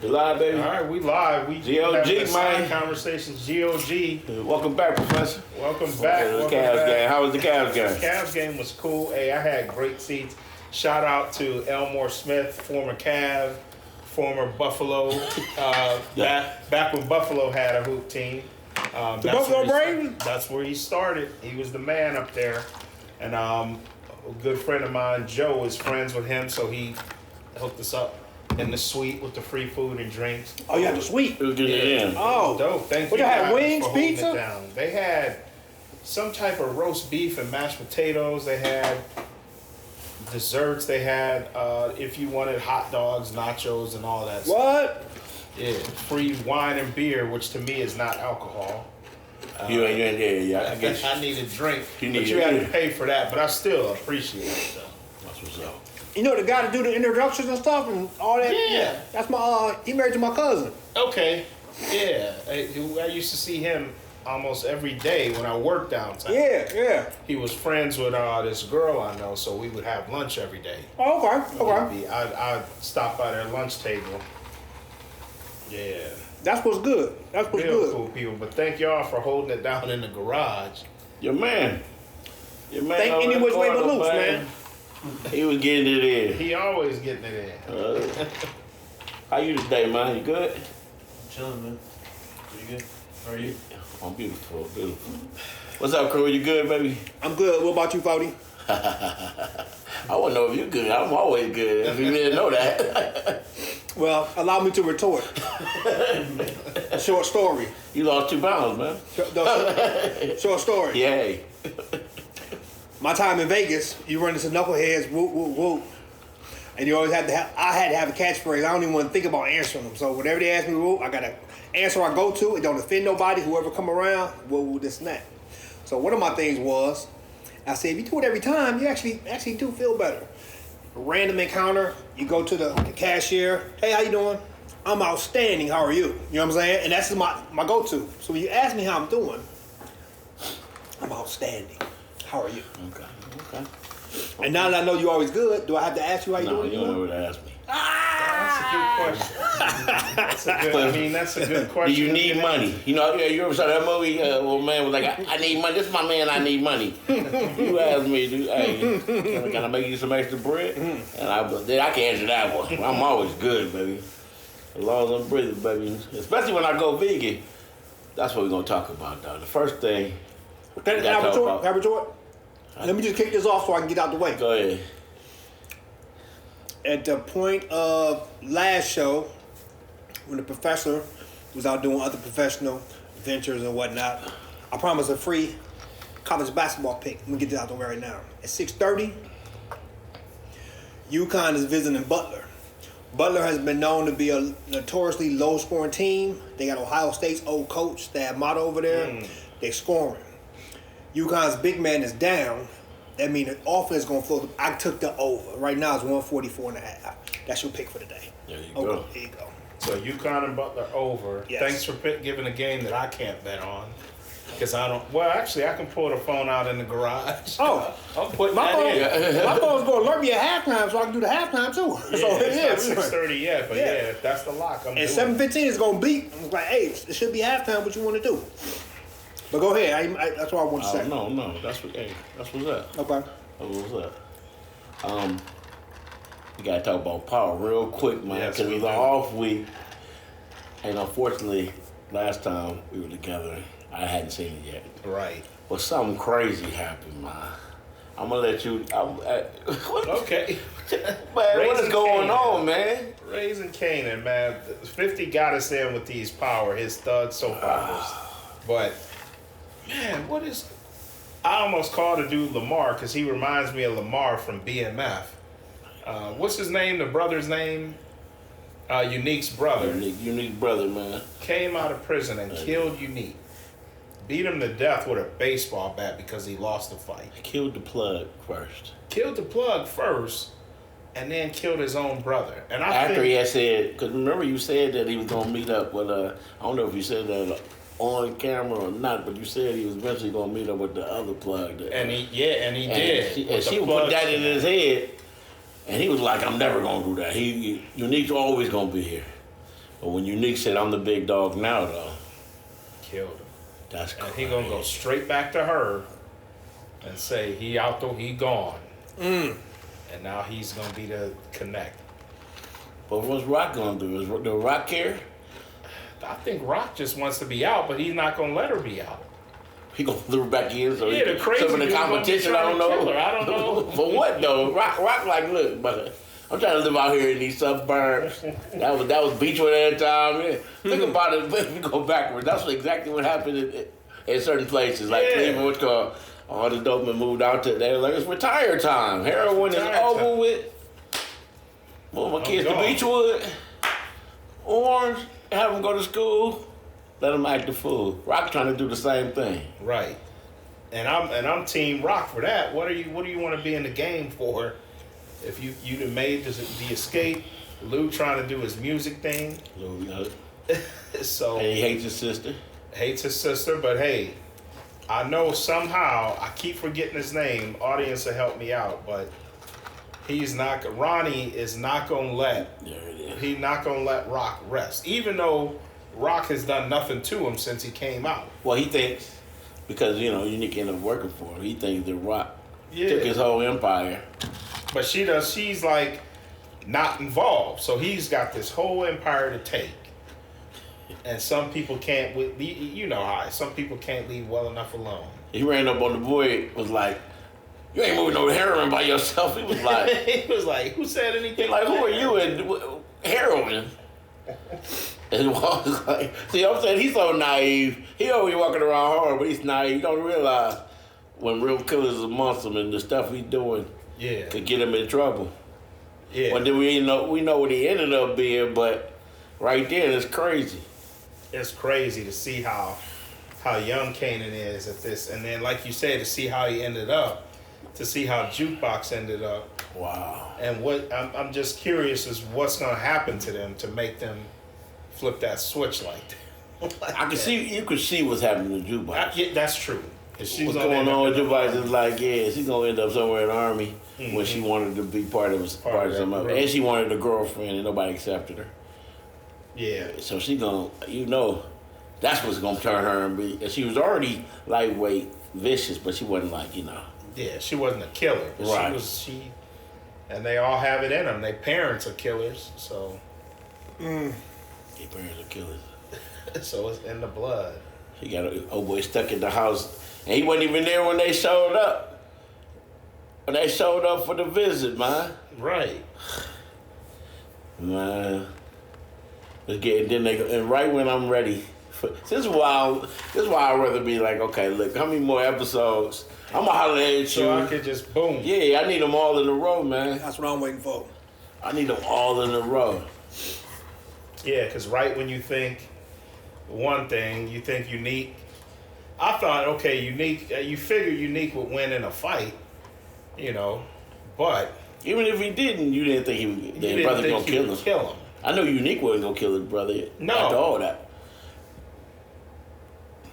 We live, baby. All right, we live. We GOG, man. Conversations. GOG. Welcome back, Professor. Welcome back. The Welcome Cavs back. game. How was the Cavs game? Cavs game was cool. Hey, I had great seats. Shout out to Elmore Smith, former Cav, former Buffalo. Back when Buffalo had a hoop team. The Buffalo Braves? That's where he started. He was the man up there. And a good friend of mine, Joe, is friends with him, so he hooked us up in the suite with the free food and drinks. Oh, you got the suite. It was good in. Oh, Dope. Thank what you they had, guys wings, for holding pizza? it down. They had some type of roast beef and mashed potatoes. They had desserts. They had, if you wanted, hot dogs, nachos, and all that stuff. What? Yeah, free wine and beer, which to me is not alcohol. Yeah. I guess I need a drink, You but need you it. had to pay for that. But I still appreciate it, though. that's what's up. You know the guy to do the introductions and stuff and all that? Yeah. That's my, he married to my cousin. Okay, yeah. I used to see him almost every day when I worked downtown. Yeah. He was friends with this girl I know, so we would have lunch every day. Oh, okay. I'd stop by their lunch table. Yeah. That's what's good. That's what's Real good. cool people. But thank y'all for holding it down in the garage. Your man. Think over any in which way but Florida, loose, man. He was getting it in. He always getting it in. How you today, man? You good? Chilling, man. Pretty good. How are you? I'm beautiful. What's up, crew? You good, baby? I'm good. What about you, Fody? I want to know if you good. I'm always good. If you didn't know that. Well, allow me to retort. A short story. You lost 2 pounds, man. Short story. Yay. My time in Vegas, you run into knuckleheads, whoop, whoop, whoop. And you always have to have, I had to have a catchphrase. I don't even want to think about answering them. So whenever they ask me, whoop, I got to answer I go to. It don't offend nobody, whoever come around, whoop, this and that. So one of my things was, I said, if you do it every time, you actually do feel better. A random encounter, you go to the cashier, hey, how you doing? I'm outstanding, how are you? You know what I'm saying? And that's my go-to. So when you ask me how I'm doing, I'm outstanding. How are you? Okay. And now that I know you're always good, do I have to ask you how you No, doing? you don't know what to ask me. That's a good question. That's a good Do question. you need money? You know, you ever saw that movie? Old man was like, I need money. This is my man. I need money. You asked me, hey, can I make you some extra bread? And I can answer that one. I'm always good, baby. As long as I'm breathing, baby. Especially when I go vegan. That's what we're gonna talk about, though. The first thing. Can I retort? Let me just kick this off so I can get out the way. Go ahead. At the point of last show, when the professor was out doing other professional ventures and whatnot, I promised a free college basketball pick. Let me get this out the way right now. At 6:30, UConn is visiting Butler. Butler has been known to be a notoriously low-scoring team. They got Ohio State's old coach, that motto over there. They're scoring. UConn's big man is down. That means the offense is going to flow. I took the over. Right now it's 144.5. That's your pick for the day. There you Okay, go. there you go. So UConn and Butler over. Yes. Thanks for giving a game that I can't bet on. Because I don't. Well, actually, I can pull the phone out in the garage. Oh, I'm putting my that phone, in. my phone's going to alert me at halftime so I can do the halftime too. Yeah, So it's not 6:30 yet, but Yeah. yeah, if that's the lock. I'm And doing 7:15 is going to beat. I'm like, hey, it should be halftime. What you want to do? But go ahead. That's what I want to say. No. That's what's up. Okay. That's what's up. We gotta talk about power real quick, man, Yes, because we it was an do. off week, and unfortunately, last time we were together, I hadn't seen it yet. Right. But something crazy happened, man. I'm gonna let you. Okay. Man, what is Raising going Canaan. on, man? Raising Canaan, man. 50 got us in with these power, his stud soap operas. But, man, what is... I almost called a dude Lamar because he reminds me of Lamar from BMF. What's his name, the brother's name? Unique's brother. Unique brother, man. Came out of prison and killed Unique. Beat him to death with a baseball bat because he lost the fight. Killed the plug first. Killed the plug first and then killed his own brother. And I After think, he had said, because remember you said that he was gonna meet up with I don't know if you said that on camera or not, but you said he was eventually gonna meet up with the other plug. and he did. And she put that in his head, and he was like, "I'm never gonna do that. Unique's always gonna be here." But when Unique said, I'm the big dog now, though, Killed him. that's And crazy. he gonna go straight back to her and say he out there, he gone. And now he's gonna be the connect. But what's Rock gonna do? Do Rock care? I think Rock just wants to be out, but he's not gonna let her be out. He gonna lure back in, so Yeah, the crazy some of the dude gonna be competition. I trying don't to know. kill her. I don't know. For what though? Rock, like, look, but I'm trying to live out here in these suburbs. That was Beachwood at the time. Yeah. Think about it. If we go backwards, that's exactly what happened in certain places, like Yeah. Cleveland, what's called. All the dope men moved out to. They were like, it's retire time. Heroin is retire over time. with. Move my kids to gone. Beachwood, Orange, have them go to school. Let them act the fool. Rock trying to do the same thing. Right. And I'm Team Rock for that. What do you want to be in the game for? If you done made the escape, Lou trying to do his music thing. Lou, you know, So and he hates his sister. hates his sister, but hey, I know somehow I keep forgetting his name. Audience will help me out, but Ronnie is not gonna let There it is. he's not gonna let Rock rest, even though Rock has done nothing to him since he came out. Well, he thinks, because, Unique ended up working for him, he thinks that Rock Yeah. took his whole empire. But she's like not involved, so he's got this whole empire to take. And some people can't, you know how some people can't leave well enough alone. He ran up on the boy, was like, you ain't moving no heroin by yourself. He was like, He was like, "Who said anything?" who are you in heroin? And Walt was like, see, I'm saying he's so naive. He always walking around hard, but he's naive. He don't realize when real killers is amongst him and the stuff he's doing Yeah, could get him in trouble. yeah. But then we know what he ended up being, but right there, it's crazy. It's crazy to see how young Kanan is at this, and then like you said, to see how he ended up, to see how Jukebox ended up, Wow. and what I'm just curious is what's gonna happen to them to make them flip that switch like that. I can see, you could see what's happening to Jukebox. Yeah, that's true. And she's What's gonna going end up on with in the Jukebox army. is like, yeah, she's gonna end up somewhere in the army when she wanted to be part of Part of that some of it. group. And she wanted a girlfriend and nobody accepted her. Yeah, So she gonna, that's what's gonna turn her and be. And she was already lightweight, vicious, but she wasn't like, yeah. She wasn't a killer. But Right. She, and they all have it in them. Their parents are killers, so your parents are killers. so it's in the blood. She got an old boy stuck in the house, and he wasn't even there when they showed up. When they showed up for the visit, man. Right. Man. Let's get, then they go, and right when I'm ready. This is why I'd rather be like, okay, look, how many more episodes? I'm gonna holler at you. So I could just boom. Yeah, I need them all in a row, man. That's what I'm waiting for. I need them all in a row. Yeah, because right when you think one thing, you think Unique. I thought, okay, Unique. You figure Unique would win in a fight, but Even if he didn't, you didn't think you his didn't brother think gonna he kill would him. kill him. I know Unique wasn't gonna kill his brother. No. After all that.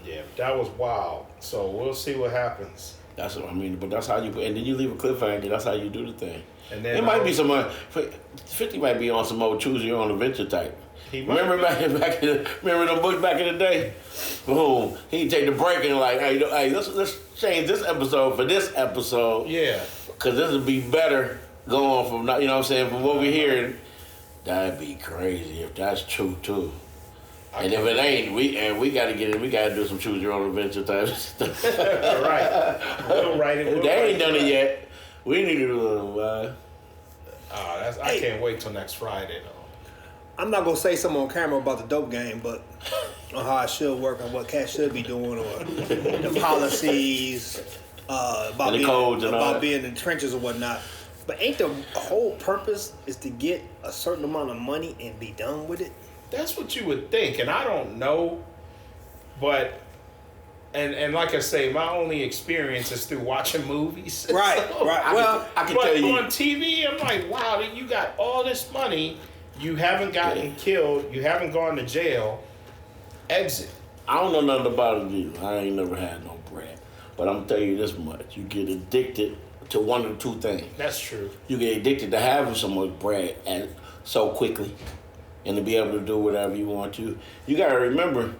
Yeah, that was wild. So we'll see what happens. That's what I mean. But that's how you. And then you leave a cliffhanger. That's how you do the thing. And then It might be some. 50 might be on some old choose your own adventure type. He might Remember remember the books back in the day? Boom. He'd take the break and like, hey, let's change this episode for this episode. Yeah, Cause this would be better going from you know what I'm saying, from what we're hearing. That'd be crazy if that's true too. And if it ain't, we gotta get it. We gotta do some choose your own adventure type stuff. right. We'll write it. If they ain't done it yet, we need to do it. I can't wait till next Friday though. I'm not gonna say something on camera about the dope game, but on how it should work and what Cat should be doing, or the policies, about And the codes and all about that. being in the trenches or whatnot. But ain't the whole purpose is to get a certain amount of money and be done with it? That's what you would think, and I don't know, but and like I say, my only experience is through watching movies. Right, right. Well, I can But tell you. on TV, I'm like, wow, you got all this money, you haven't gotten killed, you haven't gone to jail. Exit. I don't know nothing about it either. I ain't never had no bread. But I'm telling you this much. You get addicted to one of the two things. That's true. You get addicted to having so much bread and so quickly. and to be able to do whatever you want to. You got to remember.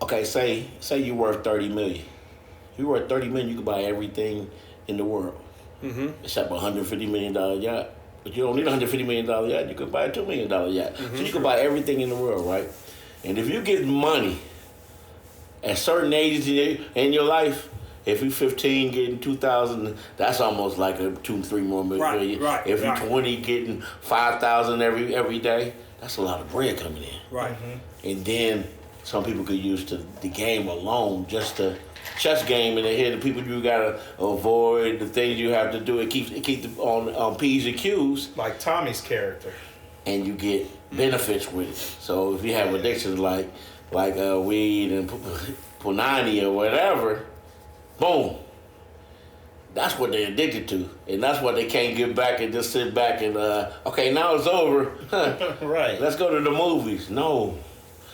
Okay, say you worth $30 million. If you worth $30 million, you can buy everything in the world, except a $150 million yacht. But you don't need a $150 million yacht. You could buy a $2 million yacht. So you can buy everything in the world, right? And if you get money at certain ages in your life, if you're 15 getting 2,000, that's almost like a 2-3 more million. Right. If you're 20 getting 5,000 every day, that's a lot of bread coming in. Right. And then some people could use the game alone, just the chess game in the head. The people you gotta avoid, the things you have to do. It keeps on P's and Q's, Like Tommy's character. and you get benefits with it. So if you have addictions like weed and punani or whatever, boom. That's what they're addicted to, and that's what they can't get back and just sit back and okay, now it's over. Right. Let's go to the movies. No.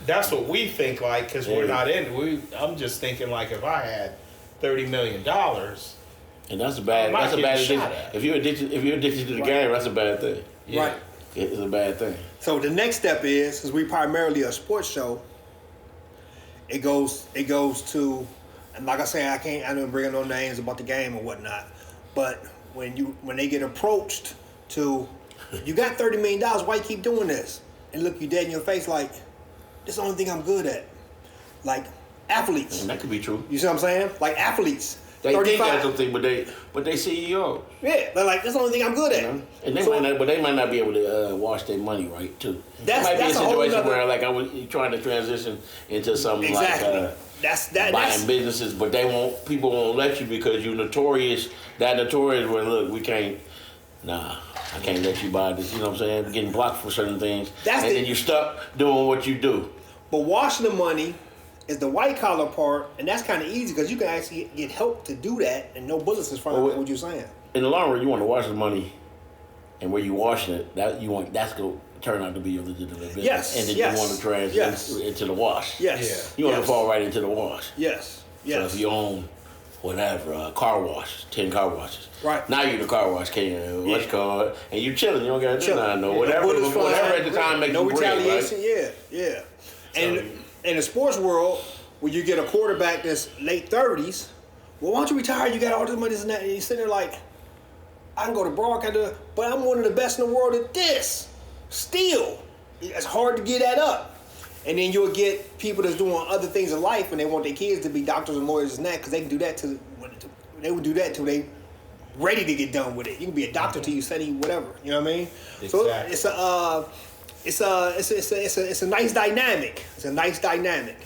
That's what we think like, because we're not in. I'm just thinking like, if I had $30 million, And that's a bad. might That's a get bad shot addiction. at. If you're addicted to the game, that's a bad thing. yeah. Right. It's a bad thing. So the next step is, because we primarily a sports show, it goes to, and like I say, I don't bring no names about the game or whatnot, but when they get approached to, you got $30 million, why you keep doing this? And look you dead in your face like, this is the only thing I'm good at. Like athletes. And that could be true. You see what I'm saying? Like athletes. They think 35. that's something, but they CEOs. Yeah, they're like, that's the only thing I'm good at. You know? And they So- might not be able to wash their money right too. That's- it might that's a be a whole situation nother- where like I was trying to transition into something Exactly. like that's buying businesses, but people won't let you because you're notorious. That notorious where look, we can't. Nah, I can't let you buy this. You know what I'm saying? Getting blocked for certain things, That's and the- then you're stuck doing what you do. But washing the money is the white collar part, and that's kind of easy because you can actually get help to do that, and no bullets is from what you're saying. In the long run, you want to wash the money, and where you washing it, that's going to turn out to be your legitimate business. Yes, And then yes, you want to transition yes. into the wash. Yes. You want yes. to fall right into the wash. Yes. So Yes. if you own whatever, car wash, 10 car washes. Right. Now you're the car wash king, what's Yeah. called, and you chilling. You don't got to do Chilling. nothing. No, Yeah. whatever, Bullets flying. whatever at the time makes no you breathe, retaliation. right? Yeah. And in the sports world, when you get a quarterback that's late 30s, well, why don't you retire? You got all this money, this and that, and you're sitting there like, I can go to Broad, I can do it, but I'm one of the best in the world at this. Still, it's hard to get that up. And then you'll get people that's doing other things in life, and they want their kids to be doctors and lawyers and that, because they can do that they would do that till they ready to get done with it. You can be a doctor till you study whatever. You know what I mean? Exactly. So it's a nice dynamic. It's a nice dynamic.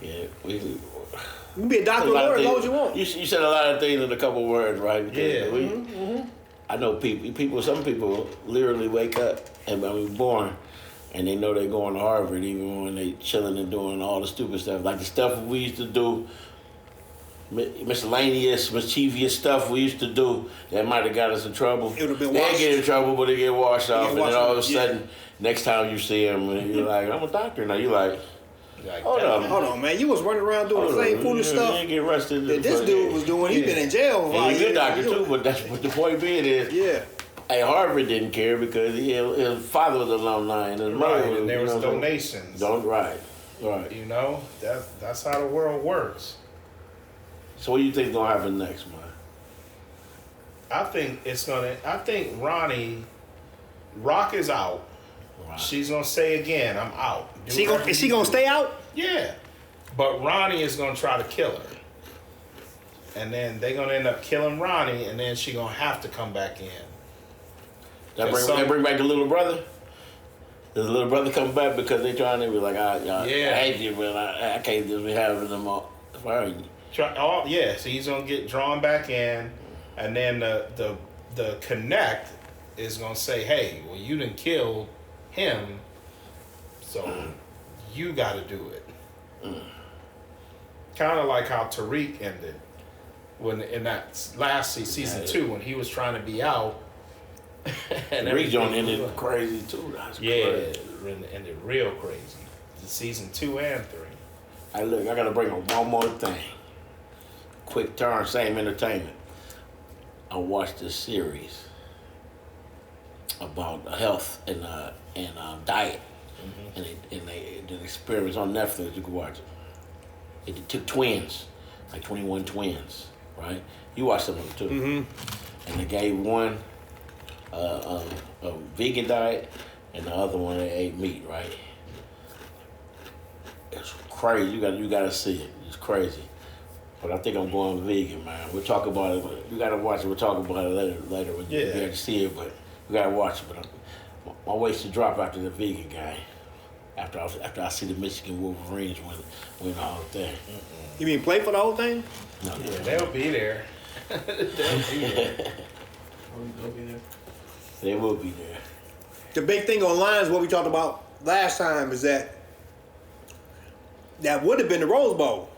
Yeah, we. You can be a doctor or lawyer as long as you want. You said a lot of things in a couple words, right? Because Yeah. I know some people literally wake up and born, and they know they're going to Harvard even when they chilling and doing all the stupid stuff, like the stuff we used to do, miscellaneous, mischievous stuff we used to do that might have got us in trouble. It would have been They washed. get in trouble, but they get washed off, and then washed all of a off, yeah. sudden, next time you see them, you're like, I'm a doctor now. You're like, Like hold that. up. Hold on, man. You was running around doing the same foolish You stuff didn't get arrested. that this dude was doing. He been in jail. And he's a good doctor too, but that's what the point being is. Yeah. Hey, Harvard didn't care because his father was an alumni and his mother Right, was, and there was you know, donations. Right. You know, that's how the world works. So what do you think gonna happen next, man? I think Rock is out. Right. She's gonna say again, I'm out. Is she gonna stay out? Yeah. But Ronnie is gonna try to kill her. And then they're gonna end up killing Ronnie, and then she gonna have to come back in. They bring back the little brother. Does the little brother come back because they trying to be like, I hate you, but I can't just be having them all. Fire you. So he's gonna get drawn back in, and then the connect is gonna say, hey, well, you didn't kill him, so you got to do it. Kind of like how Tariq ended when in that last season 2 when he was trying to be out. And Rick John ended crazy too. That's crazy. Ended real crazy. Season 2 and 3. Hey, look, I gotta bring up one more thing. Quick turn, same entertainment. I watched this series about health and diet, and they did experiments on Netflix. You can watch it. It took twins, like 21 twins, right? You watched some of them too. And they gave one a vegan diet, and the other one they ate meat, right? It's crazy. You gotta see it. It's crazy. But I think I'm going vegan, man. We'll talk about it. You gotta watch it. We'll talk about it later when you get to see it. But we gotta watch it. But my weight's to drop after the vegan guy. After I see the Michigan Wolverines win the whole thing. You mean play for the whole thing? No, Yeah, they'll be there. They'll be there. They'll be there. they will be there. The big thing online is what we talked about last time is that would have been the Rose Bowl.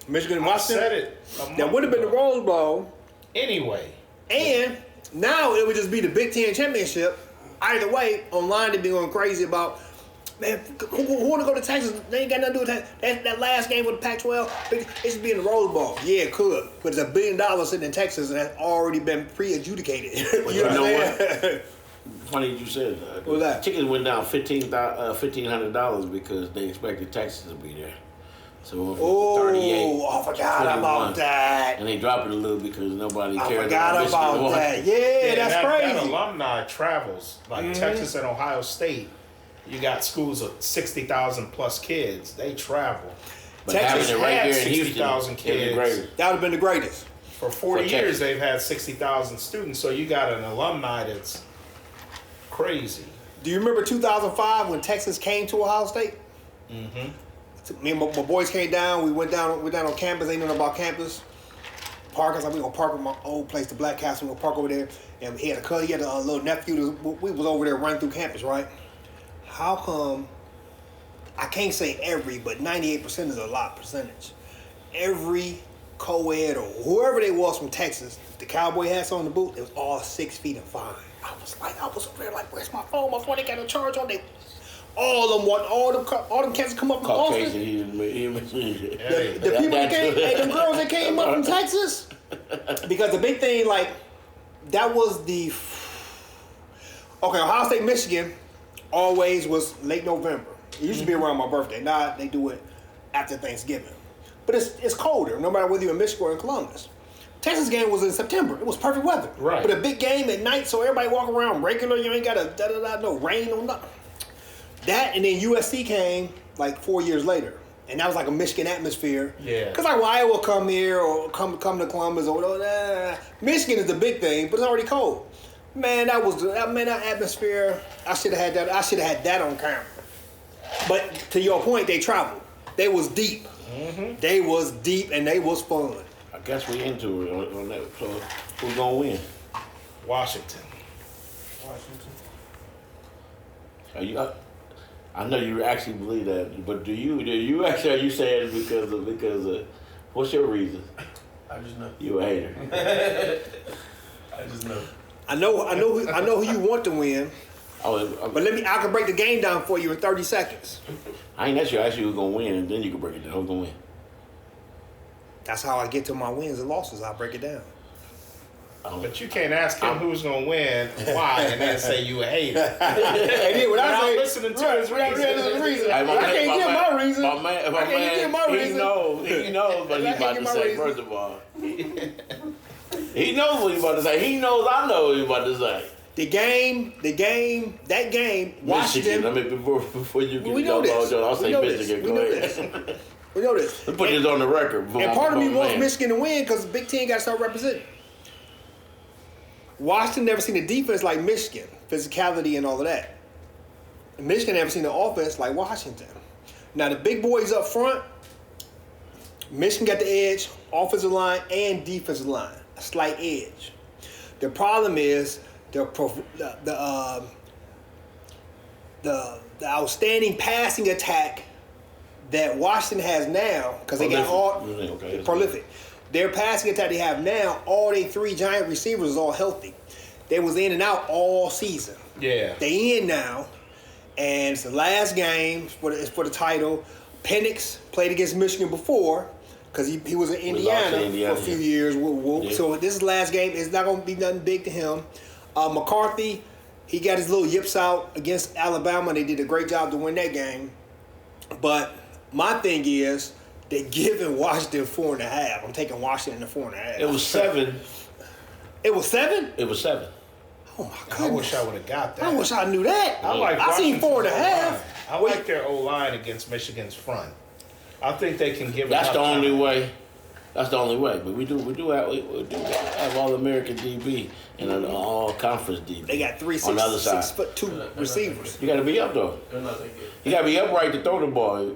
Michigan and I Washington. said it. That would have been the Rose Bowl. Anyway. And now it would just be the Big Ten championship. Either way, online they've been going crazy about, man, who want to go to Texas? They ain't got nothing to do with that last game with the Pac-12. It should be in the Rose Bowl. Yeah, it could. But it's $1 billion sitting in Texas and that's already been pre-adjudicated. You know what? Funny you said that. What was that? Tickets went down $1,500 because they expected Texas to be there. So it went from 38. I forgot 21. about that. And they dropped it a little because nobody I cared forgot about that. Yeah, that's that crazy. alumni travels. Like Texas and Ohio State, you got schools of 60,000 plus kids. They travel. But Texas having it right had here in Houston 60,000 is the kids. greatest. That would have been the greatest. For 40 For years, Texas. they've had 60,000 students. So you got an alumni that's crazy. Do you remember 2005 when Texas came to Ohio State? Mm-hmm. Me and my boys came down. We went down on campus. They knew nothing about campus. Park. I was like, we gonna park at my old place, the Black Castle. We gonna park over there. And he had a cousin. He had a little nephew. We was over there running through campus, right? How come? I can't say every, but 98% is a lot percentage. Every co-ed or whoever they was from Texas, the cowboy hats on the boot, it was all 6 feet and 5. I was over there like, where's my phone? My phone ain't got no charge on it. All them cats come up from Caucasian, Austin. Hey, The people that came, them girls that came up from Texas. Because the big thing, like, that was the. Okay, Ohio State, Michigan always was late November. It used to be around my birthday. Now they do it after Thanksgiving. But it's colder, no matter whether you're in Michigan or in Columbus. Texas game was in September. It was perfect weather. Right. But a big game at night, so everybody walk around regular. You ain't got no rain or nothing. That and then USC came like 4 years later, and that was like a Michigan atmosphere. Yeah. Because like Iowa come here or come to Columbus or whatever. Michigan is the big thing, but it's already cold. Man, that atmosphere. I should have had that. I should have had that on camera. But to your point, they traveled. They was deep. Mm-hmm. They was deep and they was fun. I guess we into it on that. So who's gonna win? Washington. Are you? I know you actually believe that, but do you actually? Are you saying because of what's your reason? I just know. You a hater? I just know. I know who you want to win. Oh, But I can break the game down for you in 30 seconds. I ain't asked you. I asked you who's gonna win, and then you can break it down. Who's gonna win? That's how I get to my wins and losses. I break it down. But you can't ask him who's going to win, why, and then say you a hater. And then when I Without say listening to his reason. I can't give my reason. My man, I can't give my reason. He knows what I he's can't about give to my say. reason. First of all, he knows what he's about to say. He knows I know what he's about to say. That game, Washington. Michigan. I mean, before you get We know this. I'll say We know this. Michigan. We Go know ahead. this. We know this. Let's put this on the record. And part of me wants Michigan to win because the Big Ten got to start representing. Washington never seen a defense like Michigan, physicality and all of that. And Michigan never seen an offense like Washington. Now the big boys up front, Michigan got the edge, offensive line and defensive line, a slight edge. The problem is the outstanding passing attack that Washington has now, because they got all prolific. Their passing attack they have now, all they 3 giant receivers is all healthy. They was in and out all season. Yeah. They in now, and it's the last game for the title. Penix played against Michigan before, because he was in lost to Indiana, Indiana, for a few yeah. years. Yeah. So this is the last game. It's not going to be nothing big to him. McCarthy, he got his little yips out against Alabama. They did a great job to win that game. But my thing is, they're giving Washington 4.5. I'm taking Washington to 4.5. It was 7. It was 7? It was 7. Oh my goodness! I wish I would have got that. I wish I knew that. I like I seen Washington's 4.5. O-line. I like their O-line against Michigan's front. I think they can give. That's enough the only time. way. That's the only way. But we do have all American DB and an all conference DB. They got three on the other side. 6'2" receivers. You got to be up though. They're not that good. You got to be upright to throw the ball.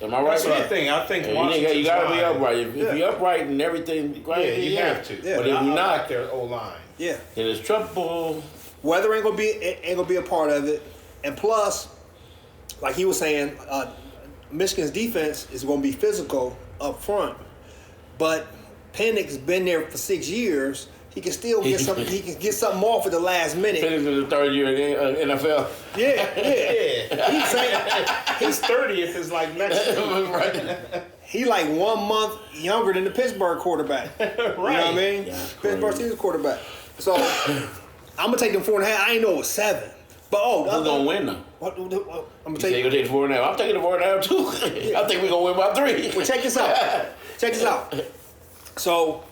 Am I right? That's what I think. I think Yeah, Washington's you got to be line- upright. If you're upright and everything, right, Yeah, you have to. Yeah. But if I you're like not, their O-line. Yeah. then it's trouble. Weather ain't gonna be a part of it, and plus, like he was saying, Michigan's defense is gonna be physical up front, but Penix's been there for 6 years. He can still get something. He can get something off at the last minute. Penix is the third year in NFL. Yeah. Yeah. He's saying His 30th is like next week. Right. he like 1 month younger than the Pittsburgh quarterback. You know what I mean? Yeah, Pittsburgh Steelers quarterback. So I'm gonna take them 4.5. I ain't know it was 7, but Who's gonna win though? I'm gonna You say take. you're gonna take the 4.5. I'm taking the 4.5 too. I think we're gonna win by 3. Well, check this out. Check this out. So,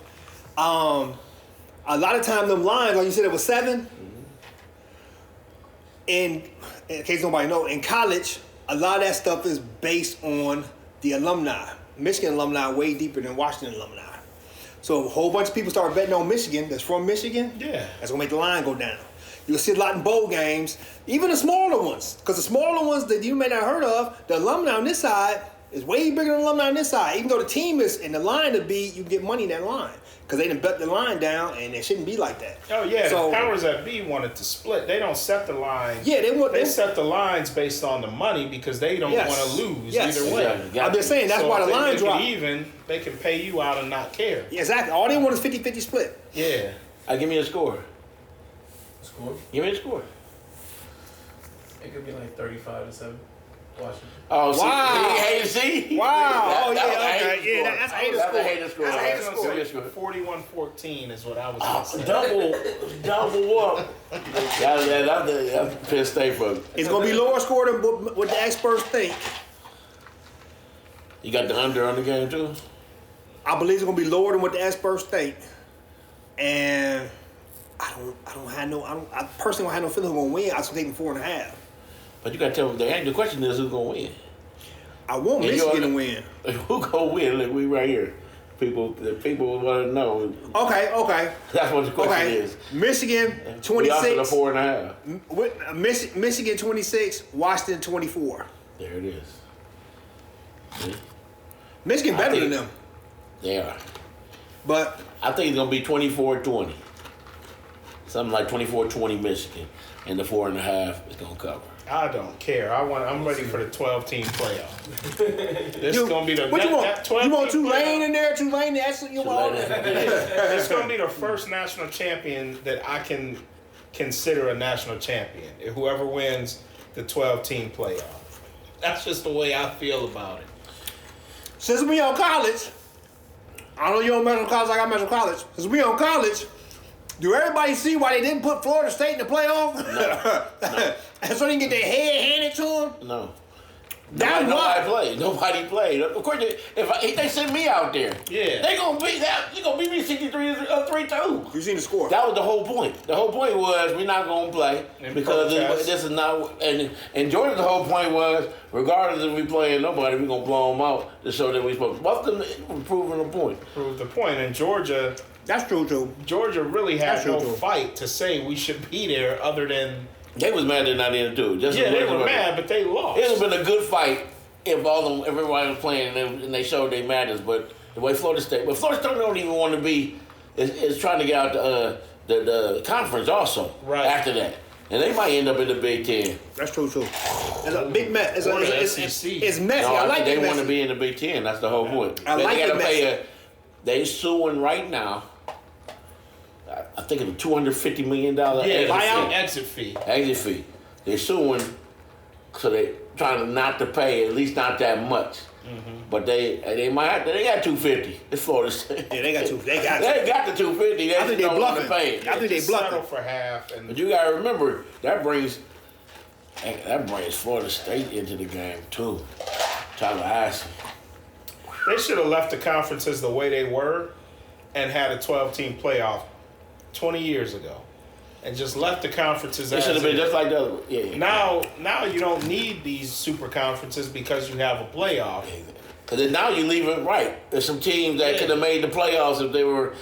a lot of time them lines, like you said, it was 7. In case nobody know, in college, a lot of that stuff is based on the alumni. Michigan alumni way deeper than Washington alumni. So a whole bunch of people start betting on Michigan that's from Michigan. Yeah. That's gonna make the line go down. You'll see a lot in bowl games, even the smaller ones. Because the smaller ones that you may not have heard of, the alumni on this side is way bigger than the alumni on this side. Even though the team is in the line to be, you get money in that line. Because they done bet the line down, and it shouldn't be like that. Oh yeah, So- the powers that be wanted to split. They don't set the line. Yeah, They set the lines based on the money because they don't Yes. want to lose Yes. either way. Exactly. I'm just saying, that's So why if the they line make dropped. it even, they can pay you out and not care. Yeah, exactly. All they want is 50-50 split. Yeah. Give me a score. Score? Give me a score. It could be like 35-7. Washington. Oh, Wow. see? See? Wow. Oh, That was yeah, a hater okay. Yeah, score. that's a hater That's score. a hater score. That's a hater Give score. me a score. 41-14 is what I was going to say. Double up. That's Penn State for me. It's going to be lower score than what the experts think. You got the under on the game too? I believe it's going to be lower than what the experts think. And I personally don't have no feeling who's going to win. I was taking 4.5. But you got to tell me, the question is who's going to win? I want And Michigan you're- to win. Who going to win? Look, we right here. The people want to know. Okay. That's what the question Okay. is. Michigan We offered a 26. 4.5. Michigan 26, Washington 24. There it is. See? Michigan I better think- than them. They are. But I think it's going to be 24-20. Something like 24-20 Michigan. And the 4.5 is going to cover. I don't care. I'm ready for the 12-team playoff. This is gonna be the what you want? that 12 You want team Tulane playoff. in there? Tulane, that's what you want. It's gonna be the first national champion that I can consider a national champion. Whoever wins the 12-team playoff. That's just the way I feel about it. Since we on college, I know you don't mess with college like I mess with college. Since we on college, do everybody see why they didn't put Florida State in the playoff? No. And so they can get their head handed to them? No. That's Nobody why. played. Nobody played. Of course, if they send me out there, Yeah. they gonna beat that. You gonna beat me 63-3-2. You seen the score? That was the whole point. The whole point was we're not gonna play And because protest. this is not. And Georgia's the whole point was regardless if we playing nobody, we gonna blow them out to show that we supposed. Both of them proving the point. Prove the point. And Georgia That's true, too. really had That's no true, too. fight to say we should be there other than They was mad they're not in too. Just yeah, as they much were as- mad, but they lost. It would have been a good fight if everybody was playing and they showed they madness. But the way Florida State don't even want to be is trying to get out the conference also. Right. After that, and they might end up in the Big Ten. That's true, too. It's a big mess. Or the It's SEC. messy. No, I I like think they it want to messy. be in the Big Ten. That's the whole point. I But like they it gotta messy. pay they suing right now. I think it's a $250 million yeah, exit buyout fee. exit fee. Exit fee. They suing so they trying to not to pay, at least not that much. But they might have they got 250. It's Florida State. Yeah, they got two. They got. They got the 250. They I think they don't want to bluffing. pay it. I think they Just bluffing. settle for half. And But you gotta remember that brings Florida State into the game too. Tallahassee. they should have left the conferences the way they were and had a 12-team playoff 20 years ago. And just left the conferences It as should have been is. just like the other. Yeah. Now you don't need these super conferences because you have a playoff. Because then now you leave it right. There's some teams that Yeah. could have made the playoffs if they were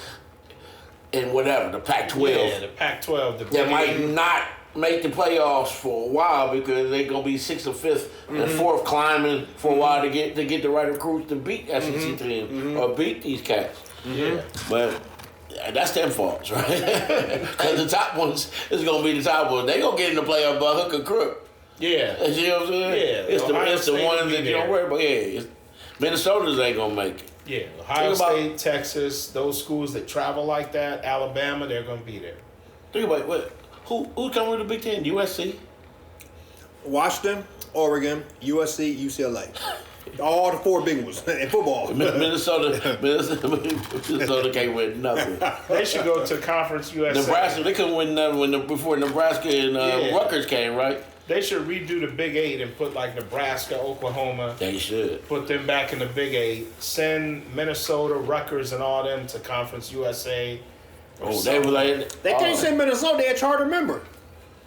in whatever the Pac-12. Yeah, the Pac-12. The That Big might Eight. not make the playoffs for a while because they're gonna be 6th or 5th and 4th climbing for a while to get the right recruits to beat SEC teams or beat these cats. Yeah. But that's their faults, right? Because the top ones is gonna be the top ones. They gonna get in the playoff by hook or crook. Yeah. You know what I'm saying? Yeah, It's Ohio the State will ones be that you don't there. worry about. Yeah, Minnesota's ain't gonna make it. Yeah. Ohio Think about- State, Texas, those schools that travel like that, Alabama, they're going to be there. Think about what. Who's coming with the Big Ten? USC. Washington, Oregon, USC, UCLA. All the 4 big ones in football. Minnesota can't win nothing. They should go to Conference USA. Nebraska, they couldn't win nothing before Nebraska and Yeah. Rutgers came, right? They should redo the Big Eight and put like Nebraska, Oklahoma, They should. put them back in the Big Eight. Send Minnesota, Rutgers, and all them to Conference USA. or Oh, they something. were like. They can't send Minnesota. They're a charter member.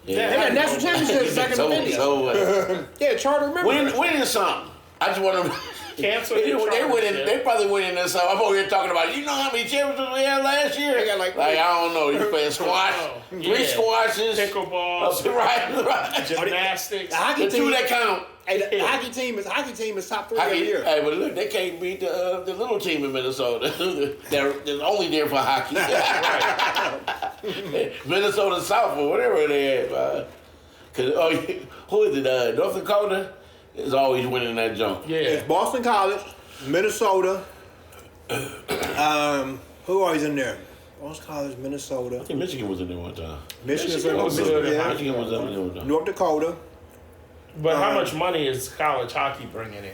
Yeah. They got national championships back in the 50s. So, Yeah, charter member. winning something. I just want to. Cancel They your winning. championship. They probably winning this. I'm over here talking about. You know how many championships we had last year? They got like I don't know. You playing squash, Oh, 3 yeah. squashes, Pickleball, right. gymnastics. The hockey The 2 team. that count. Hey, the hockey team is top 3 every year. Hey, but look, they can't beat the little team in Minnesota. they're only there for hockey. Minnesota South or whatever they have. Who is it? North Dakota is always winning that jump. Yeah. It's Boston College, Minnesota. Who are in there? Boston College, I Minnesota, think Michigan was in there one time. Michigan's Michigan in was there. good at Yeah. hockey. Michigan was in there one time. North Dakota. But how much money is college hockey bringing in?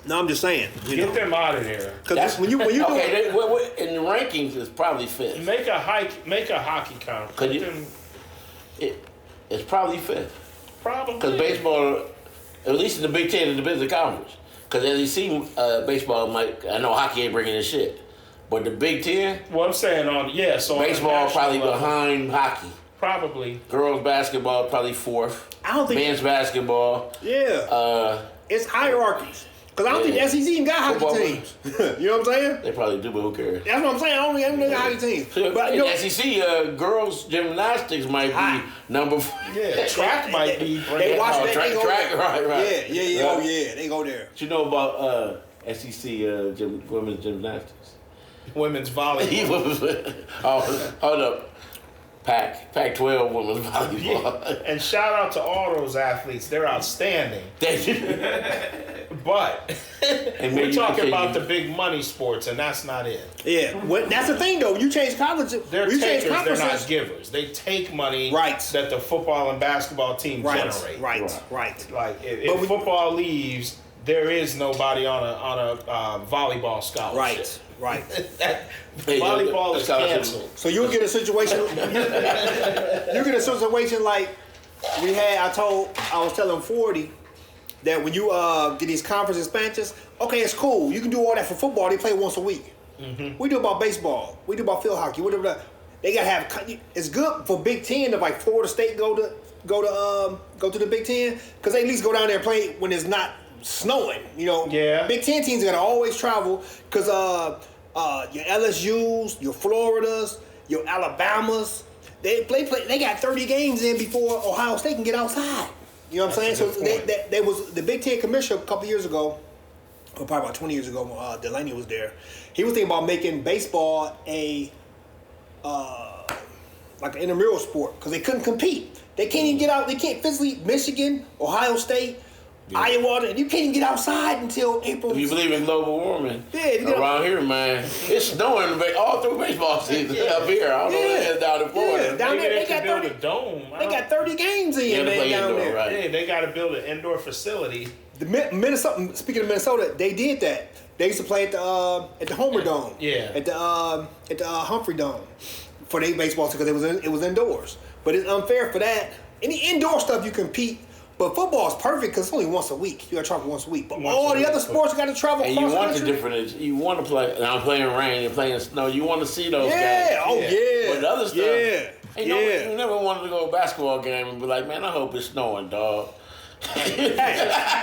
No, I'm just saying. You Get know, them out of there. because when you Okay, in the rankings, it's probably 5th. Make a hockey conference. Could Put you- them- It's probably 5th. Probably. Because baseball, at least in the Big Ten, is the business conference. Because SEC baseball I know hockey ain't bringing this shit. But the Big Ten, Well, I'm saying so on the baseball national probably level, behind hockey. Probably. Girls basketball probably 4th. I don't think. Men's basketball, Yeah, it's hierarchies. Because I don't think the SEC even got hockey Football. teams. You know what I'm saying? they probably do, but who cares? That's what I'm saying. I don't think they got hockey teams. But you know, in SEC, girls gymnastics might High. be number 4. Yeah, track might be they bringing. watch Oh, that. track, They go track, there. right. Yeah. Oh yeah, they go there. What you know about SEC women's gymnastics? women's volleyball. Hold up. Pac-12 women's volleyball. And shout out to all those athletes. They're outstanding. But And we're maybe talking about the continue. big money sports, and that's not it. Yeah, that's the thing though. When you change college, They're when you change takers, they're not conferences, givers. They take money Right. that the football and basketball team generate. right. Like if But we- football leaves, there is nobody on a volleyball scholarship. Right. Hey, Volleyball is scholarship. canceled. So you'll get a situation. You get a situation like we had. I was telling 40 that when you get these conference expansions, okay, it's cool. You can do all that for football. They play once a week. We do about baseball. We do about field hockey. Whatever. They gotta have. It's good for Big Ten if like Florida State go to the Big Ten because they at least go down there and play when it's not snowing. You know. Yeah. Big Ten teams gotta always travel because your LSU's, your Floridas, your Alabamas, they got 30 games in before Ohio State can get outside. You know what I'm saying? That's a So good point. they was the Big Ten commissioner a couple years ago, or probably about 20 years ago. Delaney was there. He was thinking about making baseball a like an intramural sport because they couldn't compete. They can't even get out. They can't physically. Michigan, Ohio State, Iowa, and you can't even get outside until April. If you believe in global warming, Yeah, you know- around here, man, it's snowing all through baseball season up here. I don't know what it is down in Florida. Yeah, down Maybe there, they they got could build 30. a dome. They got 30 games in, Yeah, they man, play down indoor, there. right? Yeah, they got to build an indoor facility. The Minnesota. Speaking of Minnesota, they did that. They used to play at the Homer Dome. Yeah. At the Humphrey Dome for their baseball because it was indoors. But it's unfair for that. Any indoor stuff you compete. But football is perfect because it's only once a week. You got to travel once a week. But Once all a the week, other sports, you got to travel And across you want the country. different. You want to play. Now I'm playing rain. You're playing snow. You want to see those Yeah. guys. Oh Yeah. yeah. But the other stuff. Yeah. Ain't Yeah. you never wanted to go to a basketball game and be like, man, I hope it's snowing, dog. You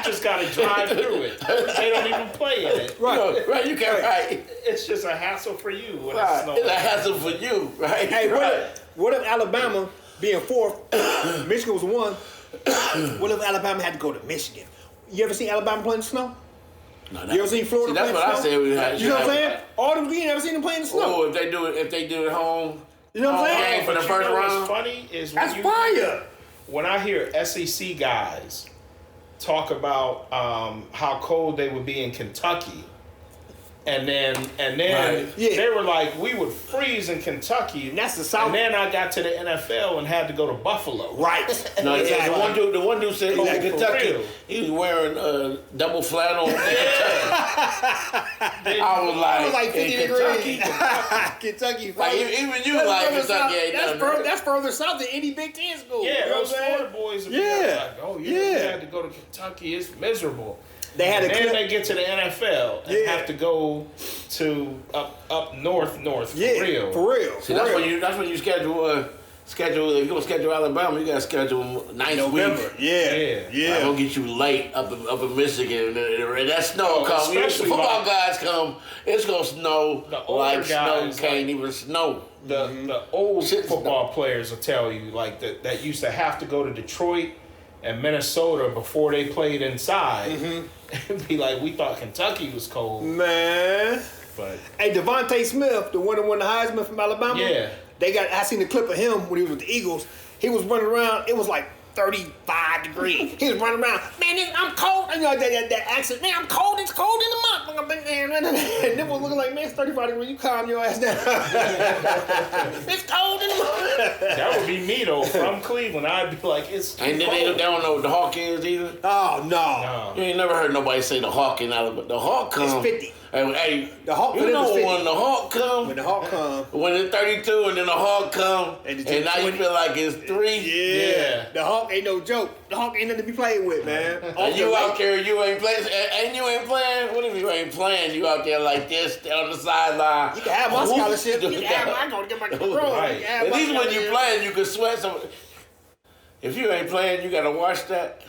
just got to drive through it. They don't even play in it. Right. You know, right? You can't. Right. It's just a hassle for you when it's Right. snowing. It's a hassle for you, right? Hey, right. what if Alabama being fourth, Michigan was one? What if Alabama had to go to Michigan? You ever seen Alabama play in the snow? No, You ever seen Florida See, that's play what in I the said. snow? We had, You know what I'm saying? All them you never seen them play in the snow. Oh, if they do it home. You know what I'm home saying? game for the But first you know round. what's funny is That's fire. when I hear SEC guys talk about how cold they would be in Kentucky, and then Right. Yeah. they were like, we would freeze in Kentucky, And that's the South. And then I got to the NFL and had to go to Buffalo. Right. No, Exactly. the one dude said, "Oh, Exactly. Kentucky." For real. He was wearing double flannel. in Kentucky. I was like, It was like 50 in degrees. Kentucky. Kentucky. Like even you like Kentucky ain't nothing. That's further south than any Big Ten school. Yeah, You know those what I'm saying? Florida boys would Yeah. be like, oh, you Yeah. had to go to Kentucky. It's miserable. They had a And then clip. they get to the NFL and Yeah. have to go to up north for Yeah, real. for real. See, for that's real. when you schedule. If you're gonna schedule Alabama, you gotta schedule ninth November. week. Yeah. Yeah. Yeah. I'm gonna get you late up in Michigan, and that snow Oh, comes. The especially football my- guys come. It's gonna snow The older like snow guys, can't even snow. The old Shit's football players will tell you like that used to have to go to Detroit and Minnesota before they played inside and be like, we thought Kentucky was cold, Man. but Hey, Devontae Smith, the one that won the Heisman from Alabama. Yeah. I seen the clip of him when he was with the Eagles. He was running around. It was like 35 degrees. He was running around. Man, I'm cold. You know that accent. Man, I'm cold. It's cold in the month. And then was looking like, man, it's 35 degrees. You calm your ass down. It's cold in the month. that would be me though from Cleveland. I'd be like, it's too And then they cold. don't know what the Hawk is either. Oh no. No. You ain't never heard nobody say the Hawk in Alabama. The Hawk come. 50. Hey, The Hawk for you them know is 50. when the Hawk come. When the Hawk come. When it's 32 and then the Hawk come, And and, it's now you 20. feel like it's 3. Yeah. The Hawk ain't no joke. The Hawk ain't nothing to be played with, man. And you out there, you ain't playing, and you ain't playing. What if you ain't playing? You out there like this on the sideline. You can have my scholarship. You can have my. I'm gonna get my room. Right. You can have At my least when you scholarship. playing, you can sweat some. If you ain't playing, you gotta watch that.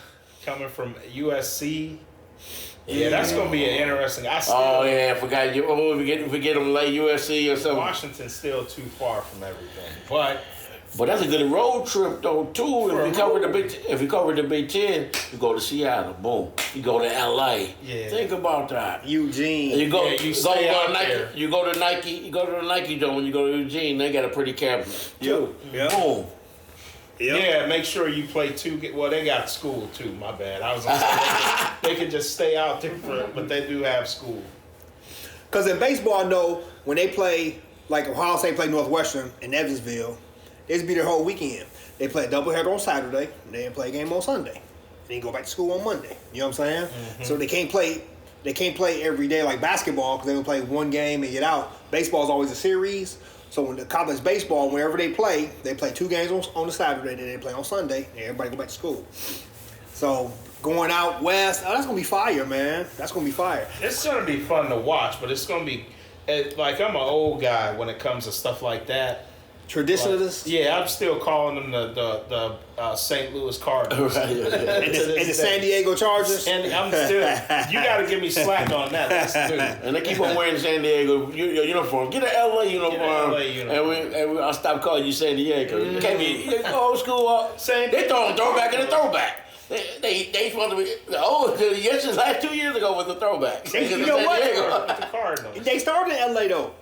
Coming from USC. Yeah, that's gonna be an interesting. Oh yeah, I forgot you. Oh, forget them late USC or something. Washington's still too far from everything, but But that's a good road trip though too. For a If you cover road. the Big Ten, you go to Seattle. Boom. You go to LA. Yeah. Think about that. Eugene. You go, Yeah, you go stay to out Nike. there. You go to Nike. You go to the Nike Dome when you go to Eugene. They got a pretty cabinet. too. Yep. Boom. yeah, make sure you play two. Well, they got school too. My bad. I was gonna say they can just stay out there but they do have school. Because in baseball, I know when they play, like Ohio State play Northwestern in Evansville, they just be their whole weekend. They play a doubleheader on Saturday, and then play a game on Sunday. Then you go back to school on Monday. You know what I'm saying? So they can't play. They can't play every day like basketball because they will play one game and get out. Baseball is always a series. So when the college baseball, whenever they play 2 games on the Saturday, then they play on Sunday, and everybody go back to school. So going out west, that's gonna be fire, man. That's gonna be fire. It's gonna be fun to watch, but it's gonna be like I'm an old guy when it comes to stuff like that. Traditionalists. Yeah, I'm still calling them the St. Louis Cardinals. Right. And To the this San day. Diego Chargers. And I'm still. You got to give me slack on that. That's new. And they keep on wearing San Diego uniform. Get an LA uniform. LA uniform. I'll stop calling you San Diego. You can't be old school. Same. They throwing throwback in a throwback. They supposed to be last 2 years ago was the throwback. You know what? The Cardinals. They started in LA though.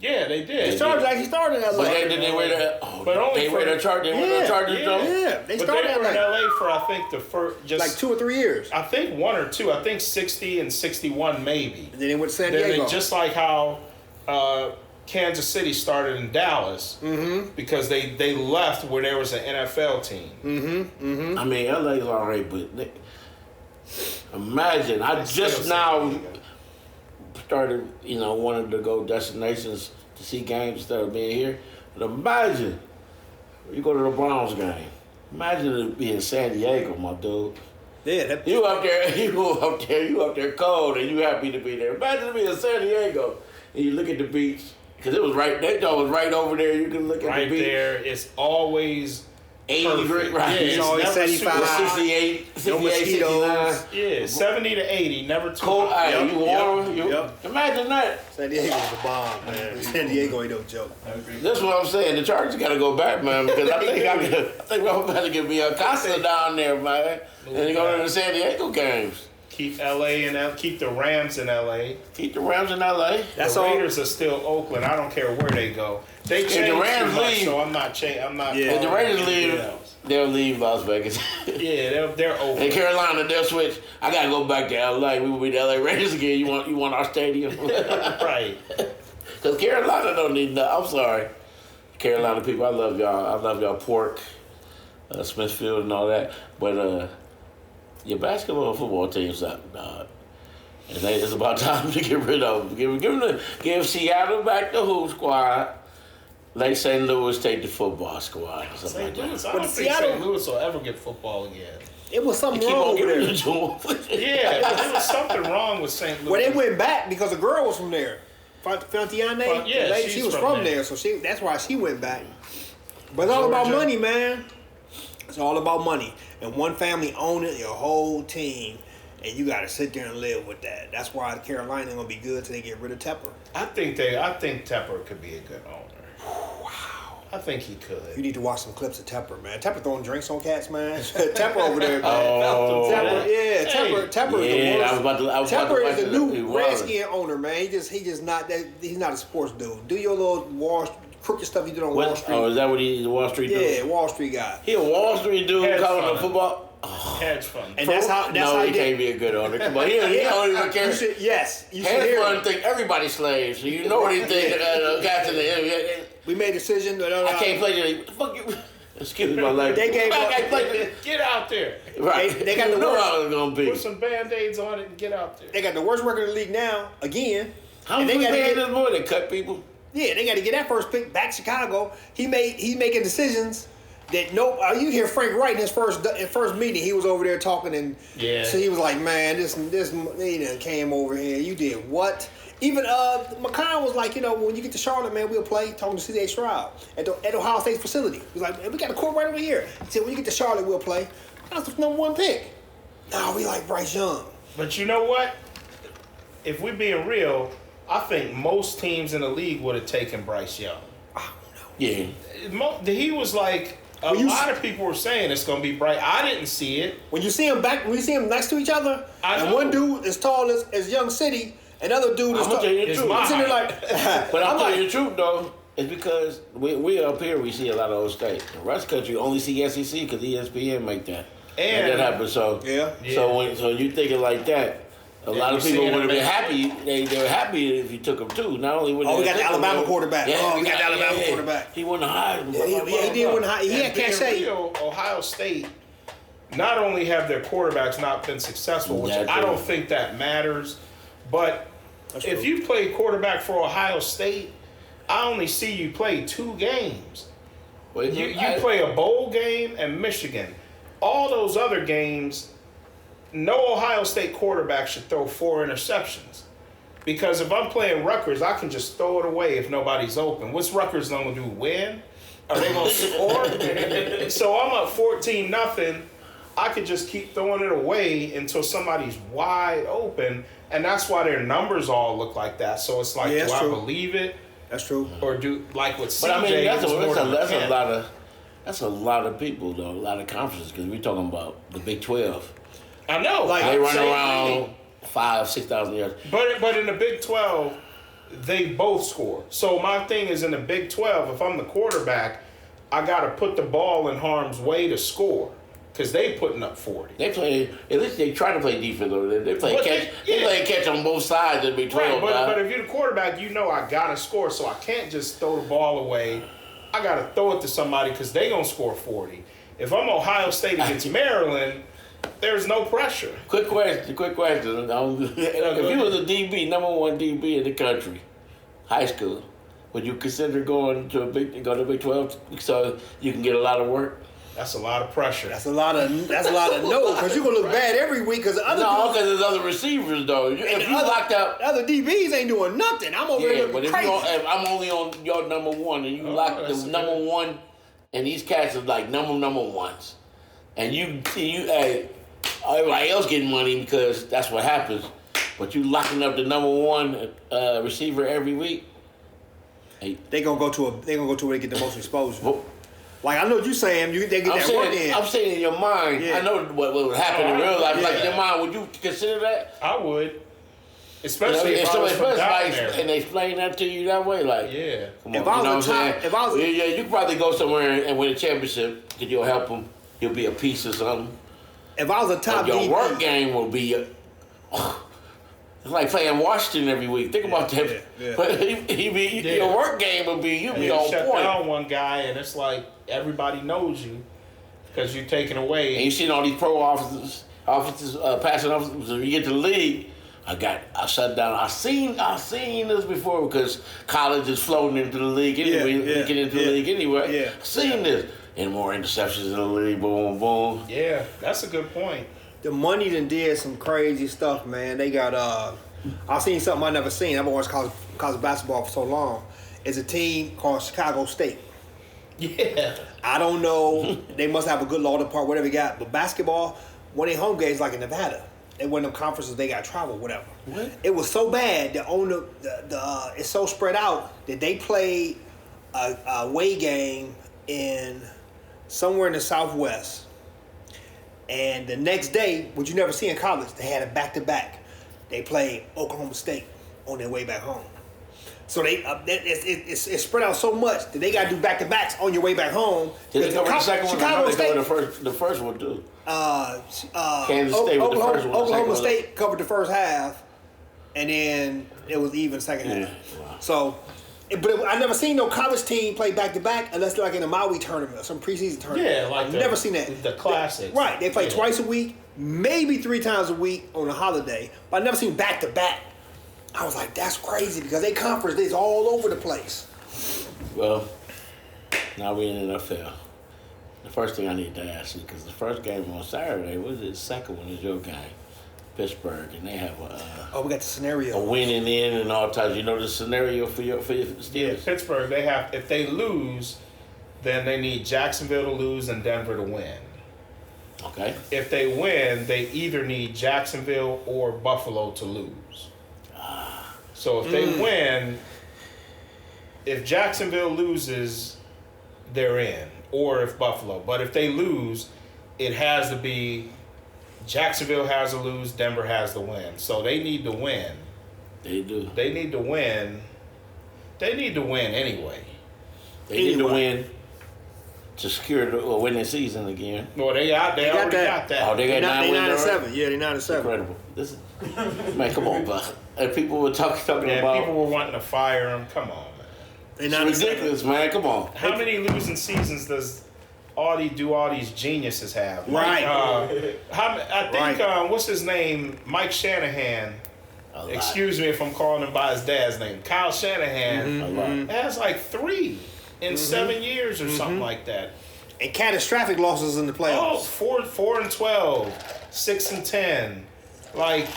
Yeah, they did. The Chargers actually started in LA. But they wear the But only they wear for- the Chargers. They wear Yeah, the Chargers yeah. though. Yeah, they But started they were in in LA. LA for I think the first just Like 2 or 3 years. I think 1 or 2. I think 60 and 61 maybe. And then they went to San Then Diego. they, just like how Kansas City started in Dallas because they left where there was an NFL team. I mean, LA's alright, but imagine I just now started, wanting to go destinations to see games instead of being here. But imagine you go to the Browns game. Imagine it being San Diego, my dude. Yeah, that, You up there cold, and you happy to be there. Imagine it being San Diego, and you look at the beach because it was right. That dog was right over there. You can look at Right the beach. there, it's always 80 perfect. degrees, right? Yeah, It's it's always never 75. super- 68, No 68, mosquitoes. 69. Yeah, 70 to 80, never too Cold, hot. hey, Yep, you warm. yep, you, yep. Imagine that. San Diego's a bomb, man. San Diego ain't no joke. That's what I'm saying. The Chargers got to go back, man, because I think I'm about to get me a Casa down there, man, and go to the San Diego games. Keep LA and keep the Rams in LA. Keep the Rams in LA. That's the all. Raiders are still Oakland. I don't care where they go. They the change Rams too much, leave- so I'm not changing. I'm not. Yeah. If the Raiders leave, anything else. they'll leave Las Vegas. Yeah, they're In Oakland. Carolina, they'll switch. I gotta go back to LA. We will be the LA Raiders again. You want our stadium? Right. Because Carolina don't need that. I'm sorry, Carolina people. I love y'all. I love y'all pork, Smithfield and all that. But your basketball and football team suck, dog. And it's about time to get rid of them. Give Seattle back the Hoop Squad. Let St. Louis take the football squad. Or something St. like that. Louis. I But don't think Seattle- St. Louis will ever get football again. It was something Keep wrong on over giving there. it to them. Yeah, there was something wrong with St. Louis. Well, they went back because a girl was from there. Fantiane, Well, yeah, the lady, she's she was from from there. there, so that's why she went back. But it's all about Georgia. money, man. It's all about money. And one family own it, your whole team, and you got to sit there and live with that. That's why Carolina gonna be good till they get rid of Tepper. I think Tepper could be a good owner. Wow. I think he You could. need to watch some clips of Tepper, man. Tepper throwing drinks on cats, man. Tepper over there, man. Oh, Tepper, yeah, Hey. Tepper is the yeah, worst. I was about to Tepper is watch the it. new He was. Redskin owner, man. He just not that. He's not a sports dude. Do your little crooked stuff you did on Wall What? Street. Oh, is that what he's the Wall Street dude? Yeah, Wall Street guy. He a Wall Street dude Hedge calling fund. the football. Hedge fund. And that's how no, he did. can't be a good owner. Come on, he don't even care. You should, yes, you should Hedge hear fund it. think everybody's slaves. So you know what he think. Got to the We made a decision. I can't play the fuck you. Excuse my language. They gave I up- can't play Get out there. the, right. they got the You know worst- how it's gonna be. Put some Band-Aids on it and get out there. They got the worst record in the league now again. How and much they we gotta paying get- this boy? They cut people. Yeah, they got to get that first pick back to Chicago. He's making decisions that you hear Frank Wright in his first meeting. He was over there talking, and Yeah. so he was like, "Man, this he done came over here. You did what?" Even McConnell was like, when you get to Charlotte, man, we'll play. Talking to C.J. Stroud at Ohio State's facility. He was like, "We got a court right over here." He said, "When you get to Charlotte, we'll play." That was the number 1 pick. No, we like Bryce Young. But you know what? If we're being real, I think most teams in the league would have taken Bryce Young. Yeah. He was like, a Well, lot of people were saying it's going to be Bryce. I didn't see it. When you see them next to each other, I and know. one dude as tall as Young City, another dude is I'm gonna tell you the It's truth. my- sitting there like, But I'm I'm telling you like, the truth though. It's because we up here we see a lot of those states. The rest country only see SEC because ESPN make that. And- that happens. So Yeah. So you think it like that. A lot of we people seeing would have them been in- happy. They were happy if you took them too. Not only would Oh, we they got the took him, Alabama but- quarterback. Oh, we got the Alabama quarterback. He wouldn't hide him. Yeah, he did win high. He had And being cachet. real, Ohio State, not only have their quarterbacks not been successful, which That's I true. don't think that matters, but That's if true. you play quarterback for Ohio State, I only see you play 2 games. Well, You play a bowl game and Michigan. All those other games, no Ohio State quarterback should throw 4 interceptions. Because if I'm playing Rutgers, I can just throw it away if nobody's open. What's Rutgers going to do? Win? Are they going to score? So I'm up 14-0. I could just keep throwing it away until somebody's wide open. And that's why their numbers all look like that. So it's like, Yeah, do that's I true. believe it? That's true. Or do, like with CJ, But I mean, that's it's more than a ten. lot of people though, a lot of conferences because we're talking about the Big 12. I know. Like, They run same around thing. 5,000-6,000 yards. But in the Big 12, they both score. So my thing is in the Big 12, if I'm the quarterback, I got to put the ball in harm's way to score because they putting up 40. They play, at least they try to play defense over there. They play But catch. They yeah. play catch on both sides of the Big 12. Right, but if you're the quarterback, you know I got to score, so I can't just throw the ball away. I got to throw it to somebody because they going to score 40. If I'm Ohio State against Maryland, there's no pressure. Quick question. If you was a DB, number one DB in the country, high school, would you consider going to Big 12 so you can get a lot of work? That's a lot of pressure. That's a lot of no, because you're gonna look bad every week. Because other No, dudes- because there's other receivers though. If you other- locked up, other DBs ain't doing nothing. I'm over yeah. here But looking crazy. if I'm only on your number one and you lock the that's number good. one, and these cats are like number ones, and you everybody else getting money because that's what happens. But you locking up the number one receiver every week. They gonna go to where they get the most exposure. Well, Like I know what you're saying. They get that work in. I'm saying in your mind. Yeah. I know what would happen in real life. Like in Yeah. your mind, would you consider that? I would. Especially If if I was somebody from down and there. they explain that to you that way, like, Yeah. come on, If I was you know a what I'm top- saying? if I was- yeah, you could probably go somewhere and win a championship because you'll help them. You'll be a piece of something. If I was a top But your DB, work game will be. It's like playing Washington every week. Think about that. yeah. But your work game will be you And be you on shut point. down one guy, and it's like everybody knows you because you're taking And away. you seen all these pro officers, passing officers. When you get to the league, I shut down. I seen this before because college is floating into the league anyway. Yeah, Get into the league anyway. Yeah. I seen this. And more interceptions in the league. Boom, boom. Yeah, that's a good point. the money done did some crazy stuff, man. They got I've seen something I never seen. I've been watching college basketball for so long. It's a team called Chicago State. Yeah. I don't know. They must have a good law department, whatever they got. But basketball, one of their home games like in Nevada. They one of them conferences they got travel, whatever. What? It was so bad that on the it's so spread out that they played a away game in somewhere in the Southwest. And the next day, what you never see in college, they had a back-to-back. They played Oklahoma State on their way back home. So it's spread out so much that they got to do back-to-backs on your way back home. Did they cover the second one? Chicago They State, covered the first one too. Kansas State was the first one, the Oklahoma second one. State covered the first half, and then it was even second half. Yeah, wow. So, I never seen no college team play back to back unless they're like in a Maui tournament or some preseason tournament. Yeah, like I've the- never seen that. the classics. Right, they play Yeah. twice a week, maybe 3 times a week on a holiday, but I never seen back to back. I was like, that's crazy because they conference is all over the place. Well, now we in the NFL. The first thing I need to ask you, because the first game on Saturday, what is it? The second one is your game, Pittsburgh, and they have Oh, we got the a scenario. winning in and all types. You know the scenario for your Yeah, Steelers? Pittsburgh, they have, if they lose, then they need Jacksonville to lose and Denver to win. Okay. If they win, they either need Jacksonville or Buffalo to lose. So if they win, if Jacksonville loses, they're in, or if Buffalo. But if they lose, it has to be Jacksonville has to lose, Denver has to win. So they need to win. They do. They need to win. They need to win anyway. They need to Anyway. win to secure the winning season again. Well, they already got that. got that. Oh, they got They 9 wins 9-7. already? Yeah, they 9-7. Incredible. This is, man, come on, bud. And people were talking Yeah, about. people were wanting to fire him. Come on, man. They It's 9-7. ridiculous, man. Come on. How many losing seasons does all these geniuses have? Right. I think Right. what's his name? Mike Shanahan. A lot. Excuse me if I'm calling him by his dad's name. Kyle Shanahan A lot. has like 3 in 7 years or something like that. And catastrophic losses in the Oh, playoffs. 4-12, 6-10. Like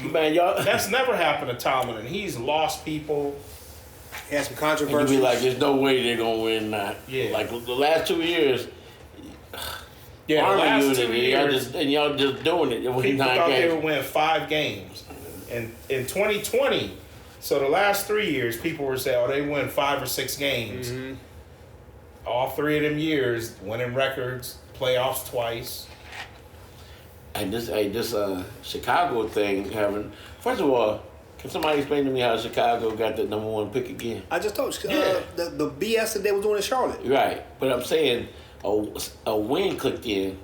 Man, y'all. that's never happened to Tomlin. He's lost people. He had some And you controversy. be like, there's no way they're gonna win that. Yeah. Like the last 2 years, Yeah, the Army last unit, 2 years. y'all just doing it. Winning People 9 thought they games. would win 5 games. And in 2020, so the last 3 years, people were saying, oh, they win 5 or 6 games. All 3 of them years, winning records, playoffs twice. And this Chicago thing having. First of all, Can somebody explain to me how Chicago got the number 1 pick again? I just told you Yeah. the BS that they was doing in Charlotte. Right, but I'm saying a win clicked in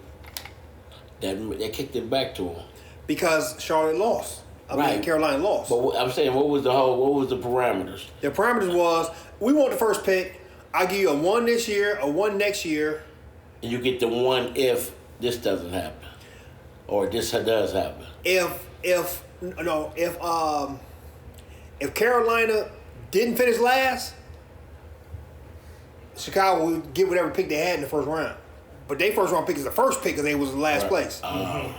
that kicked it back to them. Because Charlotte lost. I mean, Right. Carolina lost. But I'm saying, what was the parameters? The parameters was, we want the first pick. I give you a 1 this year, a 1 next year. And you get the 1 if this doesn't happen, or this does happen. If Carolina didn't finish last, Chicago would get whatever pick they had in the first round. But their first round pick is the first pick because they was in last place.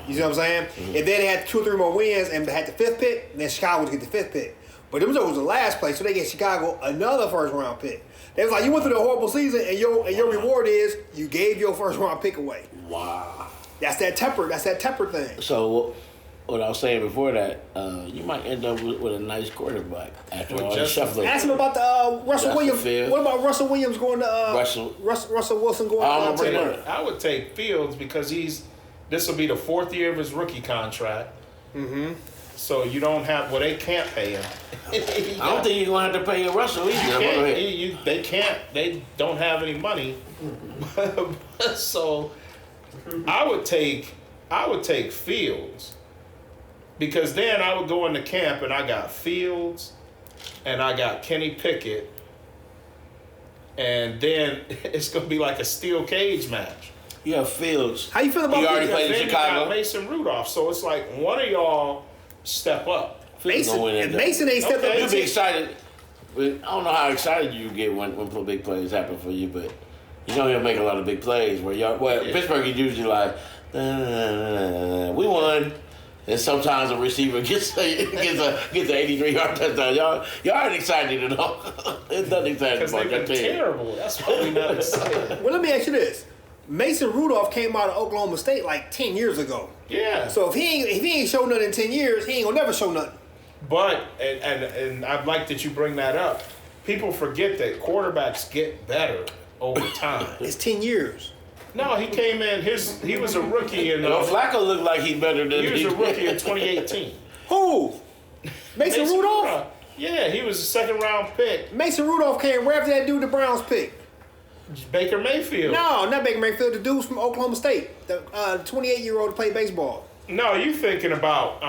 You see what I'm saying? If they had 2 or 3 more wins and had the 5th pick, then Chicago would get the 5th pick. But them was in last place, so they get Chicago another first round pick. They was like, you went through the horrible season, and your reward is you gave your first round pick away. Wow. That's that temper thing. So, what I was saying before that, you might end up with a nice quarterback after all this shuffling. Ask him about the Russell Justin Williams. Fields. What about Russell Williams going to Russell Wilson going I'm to bring Pittsburgh? it I would take Fields because this will be the 4th year of his rookie contract. Mm-hmm. So you don't have, they can't pay him. I don't think you're going to have to pay Russell either. They don't have any money. So I would take Fields because then I would go into camp and I got Fields and I got Kenny Pickett and then it's going to be like a steel cage match. You have Fields. How you feel about He already Pickett? played in Then you got Chicago. Mason Rudolph. So it's like one of y'all step up. Fields gonna win that. Mason ain't stepped Okay. up. You'll be excited. But I don't know how excited you get when big plays happen for you, but you know he'll make a lot of big plays. Pittsburgh is usually like, we won. And sometimes a receiver gets an 83-yard touchdown. Y'all aren't excited at all. There's nothing exciting Because about they've that been team. terrible. That's why we're not excited. Well, let me ask you this: Mason Rudolph came out of Oklahoma State like 10 years ago. Yeah. So if he ain't shown nothing in 10 years, he ain't gonna never show nothing. But and I like that you bring that up. People forget that quarterbacks get better over time. It's 10 years. No, he came in. He was a rookie in. Flacco looked like he's better than He was a rookie in 2018. Who? Mason Rudolph? Yeah, he was a 2nd round pick. Mason Rudolph came right after that dude the Browns picked. Baker Mayfield. No, not Baker Mayfield. The dude's from Oklahoma State. The 28-year-old to play baseball. No, you thinking about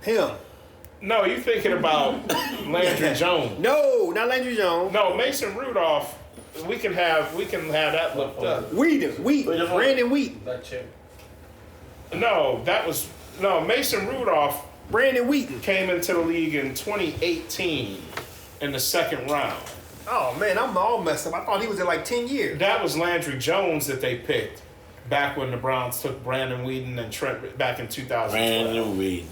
Him. No, you thinking about Landry Jones. No, not Landry Jones. No, Mason Rudolph. We can have that looked up. Brandon Wheaton. That check. Mason Rudolph Brandon Wheaton. came into the league in 2018 in the 2nd round. Oh, man, I'm all messed up. I thought he was there like 10 years. That was Landry Jones that they picked back when the Browns took Brandon Whedon and Trent back in 2012. Brandon Whedon.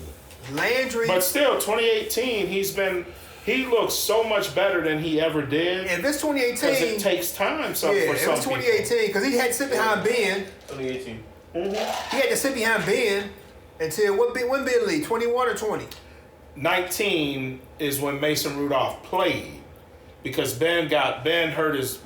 Landry. But still, 2018, he looks so much better than he ever did. If it's Because 2018. it takes time Yeah, for some it was people. 2018 because he had to sit behind Ben. 2018. He had to sit behind Ben until when Ben leave? 21 or 20? 19 is when Mason Rudolph played because Ben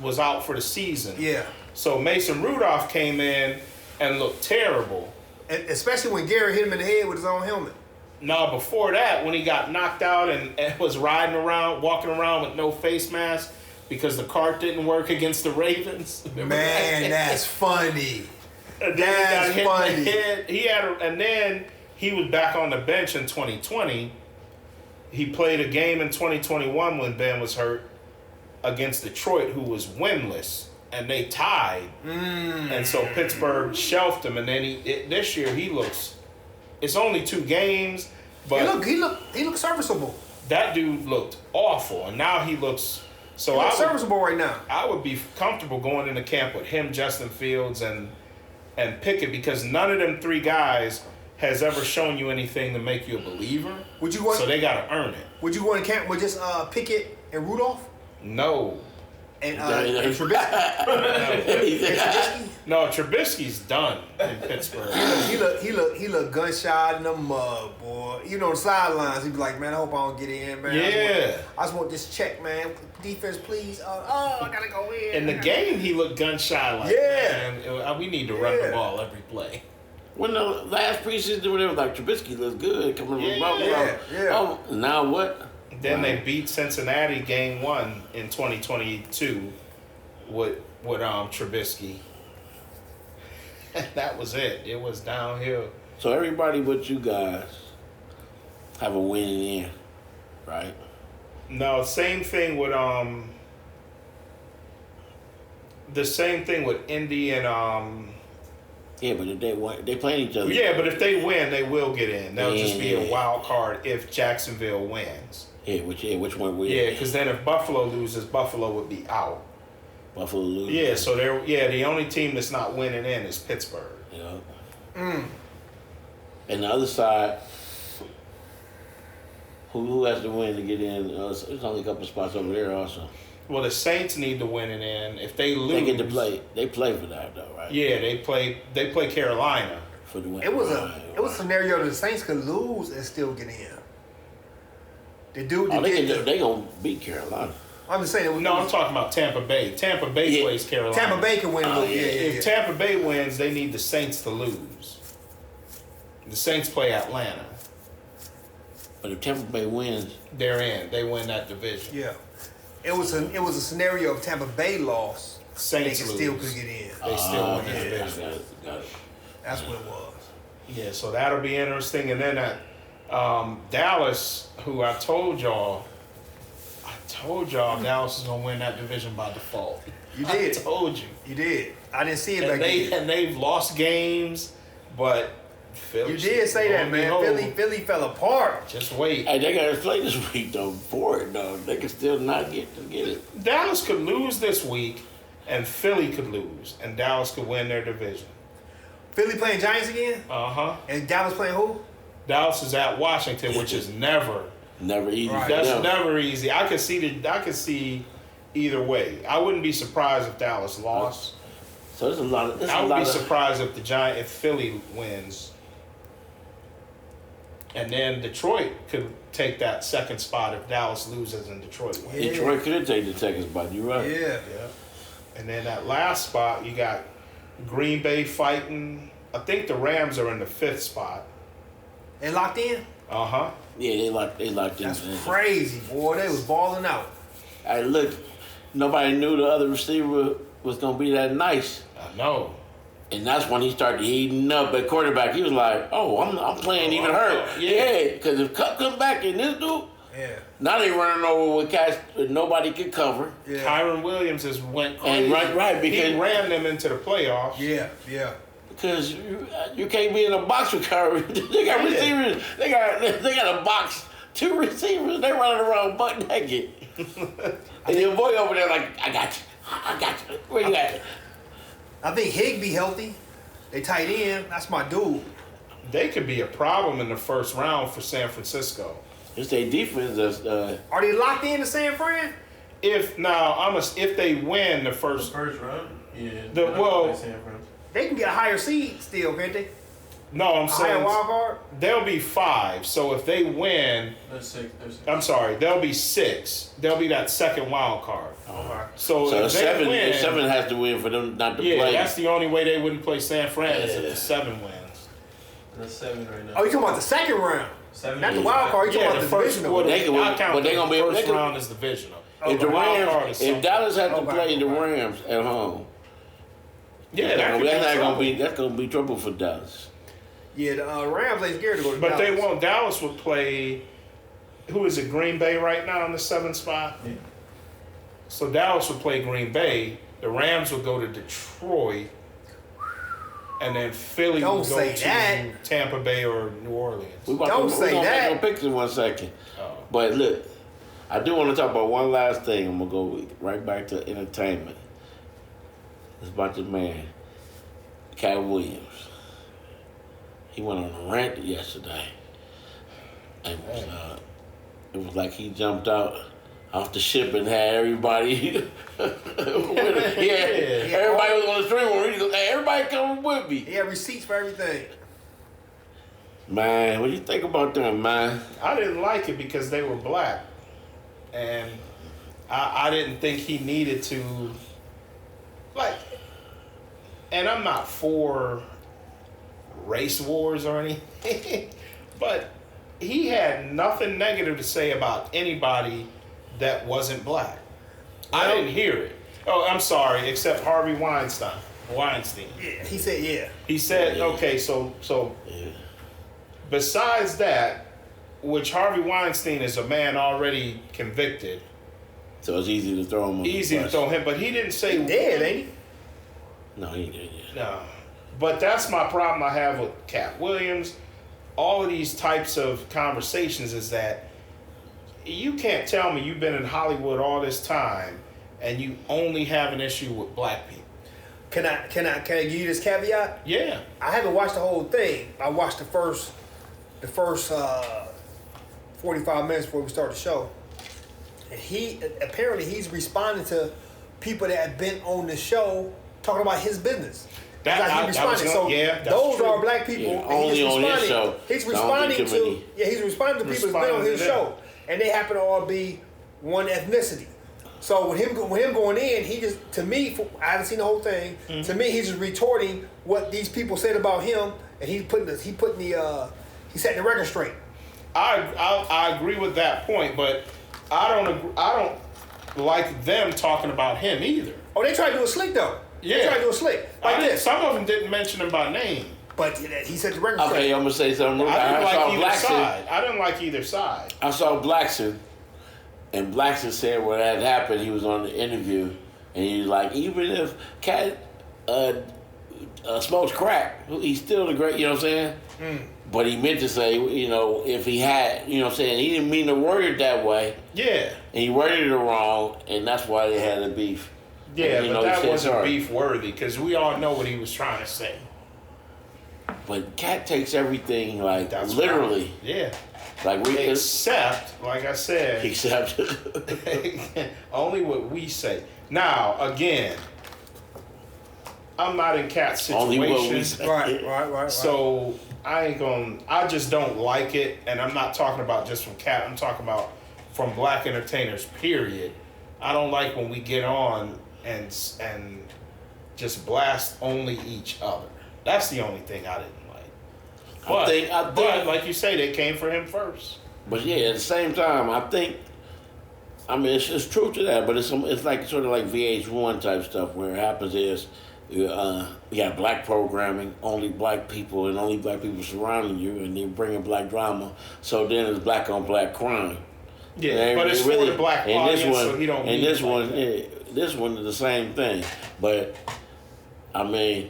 was out for the season. Yeah. So Mason Rudolph came in and looked terrible. And especially when Gary hit him in the head with his own helmet. No, before that, when he got knocked out and was walking around with no face mask because the cart didn't work against the Ravens. Man, that's funny. And then That's he got hit in the funny. head. And then he was back on the bench in 2020. He played a game in 2021 when Ben was hurt against Detroit, who was winless, and they tied. And so Pittsburgh shelved him. And then this year he looks. It's only 2 games, but He looked serviceable. that dude looked awful, and now he looks. So He looks serviceable right now. I would be comfortable going into camp with him, Justin Fields, and Pickett because none of them 3 guys has ever shown you anything to make you a believer. Would you want? So they got to earn it. Would you go in camp with just Pickett and Rudolph No, and Trubisky? no, Trubisky's done in Pittsburgh. He look gun shy in the mud, boy. You know, the sidelines. He be like, man, I hope I don't get in, man. Yeah. I just want this check, man. Defense, please. I gotta go in. In the game, he looked gun shy. Like, Yeah. man, we need to run the ball every play. When the last preseason, when they was like Trubisky looks good coming from Buffalo. yeah. Oh, now what? Then they beat Cincinnati game 1 in 2022 with Trubisky. And that was it. It was downhill. So everybody but you guys have a win in, right? No, same thing with the same thing with Indy and Yeah, but if they playing each other. yeah, but if they win, they will get in. That'll just be Yeah. a wild card if Jacksonville wins. Which one win? Yeah, because then if Buffalo loses, Buffalo would be out. Buffalo lose. Yeah, so the only team that's not winning in is Pittsburgh. Yeah. And the other side, who has to win to get in? There's only a couple spots over there also. Well, the Saints need to win it in. If they lose, They get to play. They play for that though, right? Yeah, they play Carolina. For the win. It was Right, it was a scenario that the Saints could lose and still get in. The dude that did they gonna beat Carolina. I'm just saying. No, I'm talking about Tampa Bay. Tampa Bay Yeah. plays Carolina. Tampa Bay can win. Oh, yeah. If Tampa Bay wins, they need the Saints to lose. The Saints play Atlanta. But if Tampa Bay wins, They're in. They win that division. Yeah. It was a scenario of Tampa Bay loss. Saints they lose. still could get in. They still win the yeah, division. got it. That's what it was. Yeah, so that'll be interesting. And then Dallas, who I told y'all Dallas is gonna win that division by default. You did. I told you. You did. I didn't see it And back then. they've lost games, but Philly. You did say that, man. Philly fell apart. Just wait. Hey, they gotta play this week though. For it though, they can still not get it. Dallas could lose this week, and Philly could lose, and Dallas could win their division. Philly playing Giants again, and Dallas playing who? Dallas is at Washington, which is never. Never easy. Right. for That's them. never easy. I could see either way. I wouldn't be surprised if Dallas lost. So there's a lot of. I would be surprised if Philly wins. And then Detroit could take that second spot if Dallas loses and Detroit wins. Yeah. Detroit could take the second spot. You right. Yeah. Yeah. And then that last spot, you got Green Bay fighting. I think the Rams are in the 5th spot. They locked in. Uh-huh. Yeah, they locked That's in. crazy, boy. They was balling out. Hey, look, nobody knew the other receiver was gonna be that nice, I know. and that's when he started heating up at quarterback. He was like, "Oh, I'm playing even hurt." Yeah. Because if Cup come back and this dude, Yeah. now they running over with cats that nobody could cover. Yeah. Kyron Williams has went crazy. And right, because He ran them into the playoffs. Yeah. Yeah. Because you can't be in a box with Curry. They got receivers. They got a box, 2 receivers. They running around butt naked. And your boy over there like, I got you. Where you at? I think Higbee healthy. They tight end. That's my dude. They could be a problem in the first round for San Francisco. It's their defense. That's, Are they locked in to San Fran? If they win the first, First round? Yeah. The- well- San Fran. They can get a higher seed still, can't they? no, I'm A higher saying wild card. they'll be 5. So if they win, There's 6. There's 6. I'm sorry, they'll be 6. They'll be that second wild card. Okay. So, so if they seven, win, 7 has to win for them not to yeah, play. that's the only way they wouldn't play San Fran is if Yeah. the 7 wins. That's 7 right now. Oh, you talking about the second round? 7 Not the is- wild card. You Yeah, talking the about the first divisional? quarter. They can win, I count but they gonna be- the first they can- round as divisional. if the wild card Rams, is if something. Dallas has to Okay, play the okay. Rams at home, Yeah, that's could not trouble. gonna be that's gonna be trouble for Dallas. Yeah, the Rams ain't scared to go to But Dallas. they won't. Dallas would play. Who is it? Green Bay right now in the 7th spot. Yeah. So Dallas would play Green Bay. The Rams would go to Detroit, and then Philly Don't would go say to that. Tampa Bay or New Orleans. Don't say we're gonna that. make no picks in 1 second. Oh. But look, I do want to talk about one last thing. I'm gonna go right back to entertainment. It's about the man, Cat Williams. He went on a rant yesterday, and it was like he jumped out off the ship and had everybody. Everybody was on the stream. He goes, "Hey, everybody coming with me." He had receipts for everything. Man, what do you think about them, man? I didn't like it because they were black, and I didn't think he needed to. And I'm not for race wars or anything, but he had nothing negative to say about anybody that wasn't black. I didn't hear it. Oh, I'm sorry, except Harvey Weinstein. Yeah, he said, yeah. He said, okay, so besides that, which Harvey Weinstein is a man already convicted. So it's easy to throw him on Easy the to bus. throw him, but he didn't say Dead, ain't he? No, he didn't. No. But that's my problem I have with Cat Williams. All of these types of conversations is that you can't tell me you've been in Hollywood all this time and you only have an issue with black people. Can I give you this caveat? Yeah. I haven't watched the whole thing. I watched the first 45 minutes before we start the show. And he's responding to people that have been on the show talking about his business. That's how he responded. that's those true. are black people. Yeah, and only on his show. He's Don't responding think too many. he's responding to people that's been on his show, and they happen to all be one ethnicity. So with him going in, he just, to me, I haven't seen the whole thing. Mm-hmm. To me, he's just retorting what these people said about him, and he's setting the record straight. I agree with that point, but I don't like them talking about him either. Oh, they tried to do it slick though. Yeah. They tried to do it slick like this. Some of them didn't mention him by name. But he said the record Okay, straight. I'm gonna say something. I I didn't like either side. I saw Blackson, and Blackson said when that happened, he was on the interview, and he's like, even if Cat smokes crack, he's still the great. You know what I'm saying? But he meant to say, you know, if he had, you know what I'm saying, he didn't mean to word it that way. Yeah. And he worded it wrong, and that's why they had a beef. Yeah, And, you but know, he that said wasn't sorry. beef worthy because we all know what he was trying to say. But Cat takes everything like That's literally, right. Yeah. like we Except, like I said, except only what we say. Now, again, I'm not in Cat's only situation. what we say. Right. So I just don't like it, and I'm not talking about just from Cat. I'm talking about from black entertainers. Period. I don't like when we get on and just blast only each other. That's the only thing I didn't like. But, but like you say, they came for him first. But yeah, at the same time, I think, I mean, it's truth to that, but it's like sort of like VH1 type stuff where it happens is you got black programming, only black people, and only black people surrounding you, and they bring in black drama. So then it's black on black crime. Yeah, And but it's really, for the black and audience, this one, so he don't. and need this it like one, that. this one is the same thing. But I mean,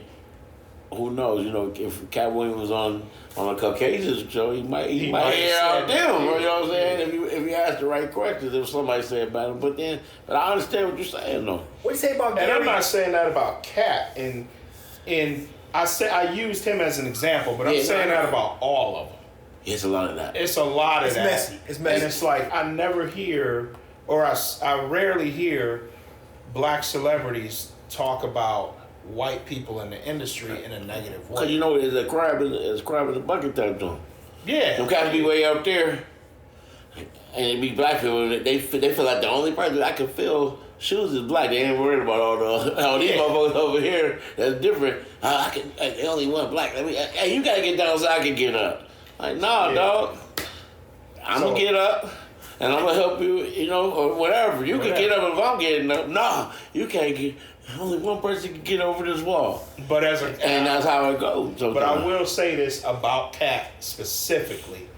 who knows? You know, if Cat Williams was on a Caucasian show, he might hear out them. You know what I'm saying? If he asked the right questions, if somebody said about him. But I understand what you're saying, though. What do you say about And Gary? I'm not saying that about Cat. I used him as an example, but I'm saying that about all of them. It's a lot of that. It's a lot of It's that. messy. It's messy. And it's like I never hear, or I rarely hear black celebrities talk about white people in the industry in a negative way. Because you know, there's a crab in the bucket type to him. Yeah. Them cats be way up there, and it be black people. And they feel like the only person that I can fill shoes is black. They ain't worried about all these motherfuckers over here. That's different. They only want black. Hey, you gotta get down so I can get up. Like, nah, dog. I'm gonna get up, and I'm gonna help you. You know, or whatever. You can get up if I'm getting up. Nah, you can't get. Only one person can get over this wall. But and that's how it goes. But I will say this about Cat specifically.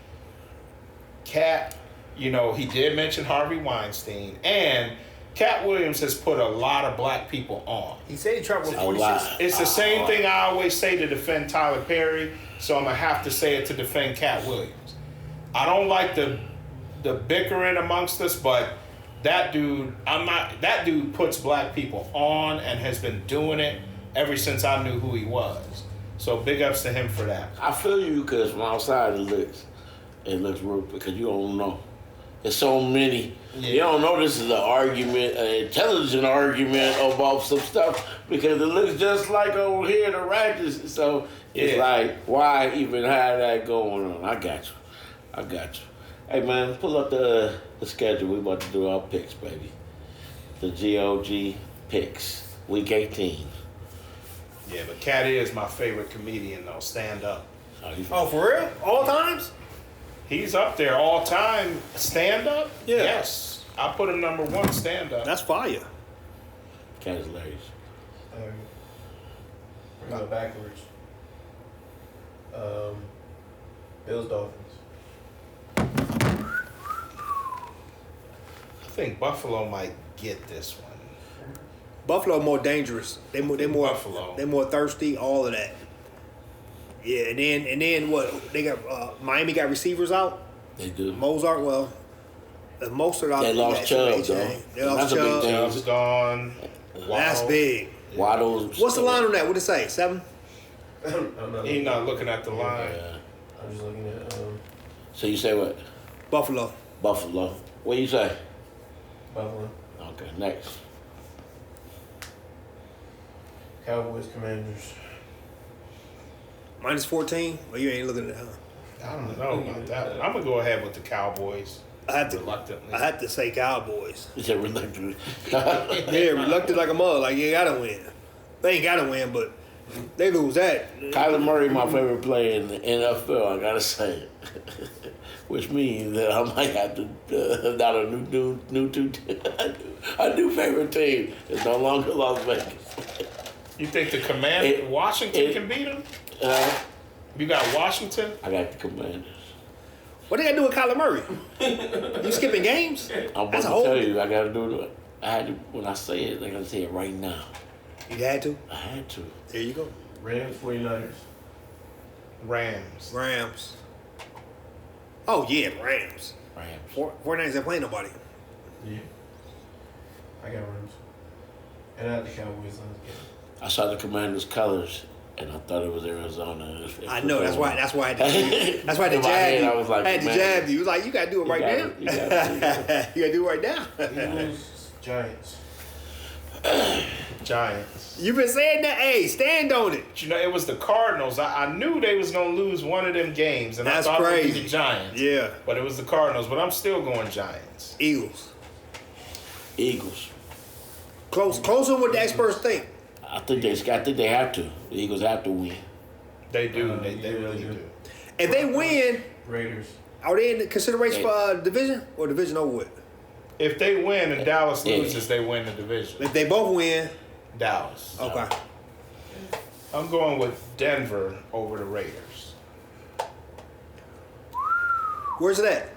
Cat, you know, he did mention Harvey Weinstein, and Cat Williams has put a lot of black people on. He said he traveled with A 46. lot. It's the same thing I always say to defend Tyler Perry, so I'm gonna have to say it to defend Cat Williams. I don't like the bickering amongst us, but that dude puts black people on and has been doing it ever since I knew who he was. So big ups to him for that. I feel you because from outside it looks real because you don't know. There's so many. Yeah. You don't know this is an argument, an intelligent argument about some stuff because it looks just like over here the righteous. So it's like, why even have that going on? I got you. Hey man, pull up the schedule. We about to do our picks, baby. The GOG picks, week 18. Yeah, but Cat is my favorite comedian though. Stand up. Oh, for real? All times? He's up there all time. Stand up. Yeah. Yes, I put him number 1. Stand up. That's fire. Cat is hilarious. We're going backwards. Bills Dolphins. I think Buffalo might get this one. Buffalo more dangerous. They more Buffalo. They more thirsty. All of that. Yeah, and then what? They got Miami got receivers out. They do. Mozart, well, Mozart out. They lost Chubb, though. They lost That's a big Chubb. thing. Chubb's gone. That's Waddle. big. Waddle's. What's the line on that? What it say? 7? I'm not He's not looking at the line. Yeah. I'm just looking at So you say what? Buffalo. Buffalo. What you say? Buffalo. Okay, next. Cowboys, Commanders. Minus 14? Well, you ain't looking at that. I don't know about that one. I'm gonna go ahead with the Cowboys. I had Reluctantly. to say Cowboys. You said reluctant. Yeah, reluctant like a mother. Like, you gotta win. They ain't gotta win, but they lose that. Kyler Murray, my favorite player in the NFL, I gotta say. Which means that I might have to not a a new favorite team. It's no longer Las Vegas. You think the Washington can beat them? You got Washington? I got the Commanders. What they gotta do with Kyler Murray? You skipping games? I'm about That's to a whole. tell you, I gotta do it. I had to, when I say it, I gotta say it right now. You had to. I had to. There you go. Rams, 49ers. Rams. Rams. Oh yeah, Rams. Rams. 49ers ain't playing nobody. Yeah. I got Rams. And I had the Cowboys on the game. I saw the Commanders' colors, and I thought it was Arizona. I know. That's why. That's why. That's why they In my jabbed head, you. I was like, I had to man, jab you. You was like, you gotta do it right now. You gotta You gotta do it right now. Eagles, Giants. Giants. You been saying that. Hey, stand on it. But you know, it was the Cardinals. I knew they was gonna lose one of them games, and That's I thought it would be crazy. the Giants. Yeah. But it was the Cardinals. But I'm still going Giants. Eagles. Eagles. Closer what the experts think. I think they have to. The Eagles have to win. They do. They yeah, really they do. do. If they win, Raiders. are they in the consideration for division or division over with? If they win and Dallas Yeah. loses, they win the division. If they both win, Dallas. okay. I'm going with Denver over the Raiders. Where's it at?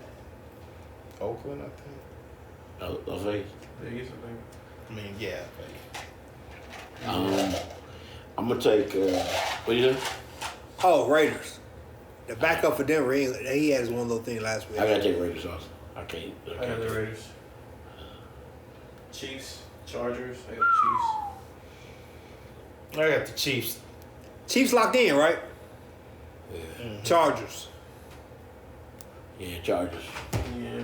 Oakland, I think. Las Vegas. Vegas, I think. I mean, yeah. I'm gonna take. What you say? Oh, Raiders. The backup for Denver, he had his one little thing last week. I gotta take Raiders also. I can't. I got the Raiders. Chiefs, Chargers. I got the I got the Chiefs. Chiefs locked in, right? Yeah. Chargers. Yeah, Chargers. Chiefs. Yeah.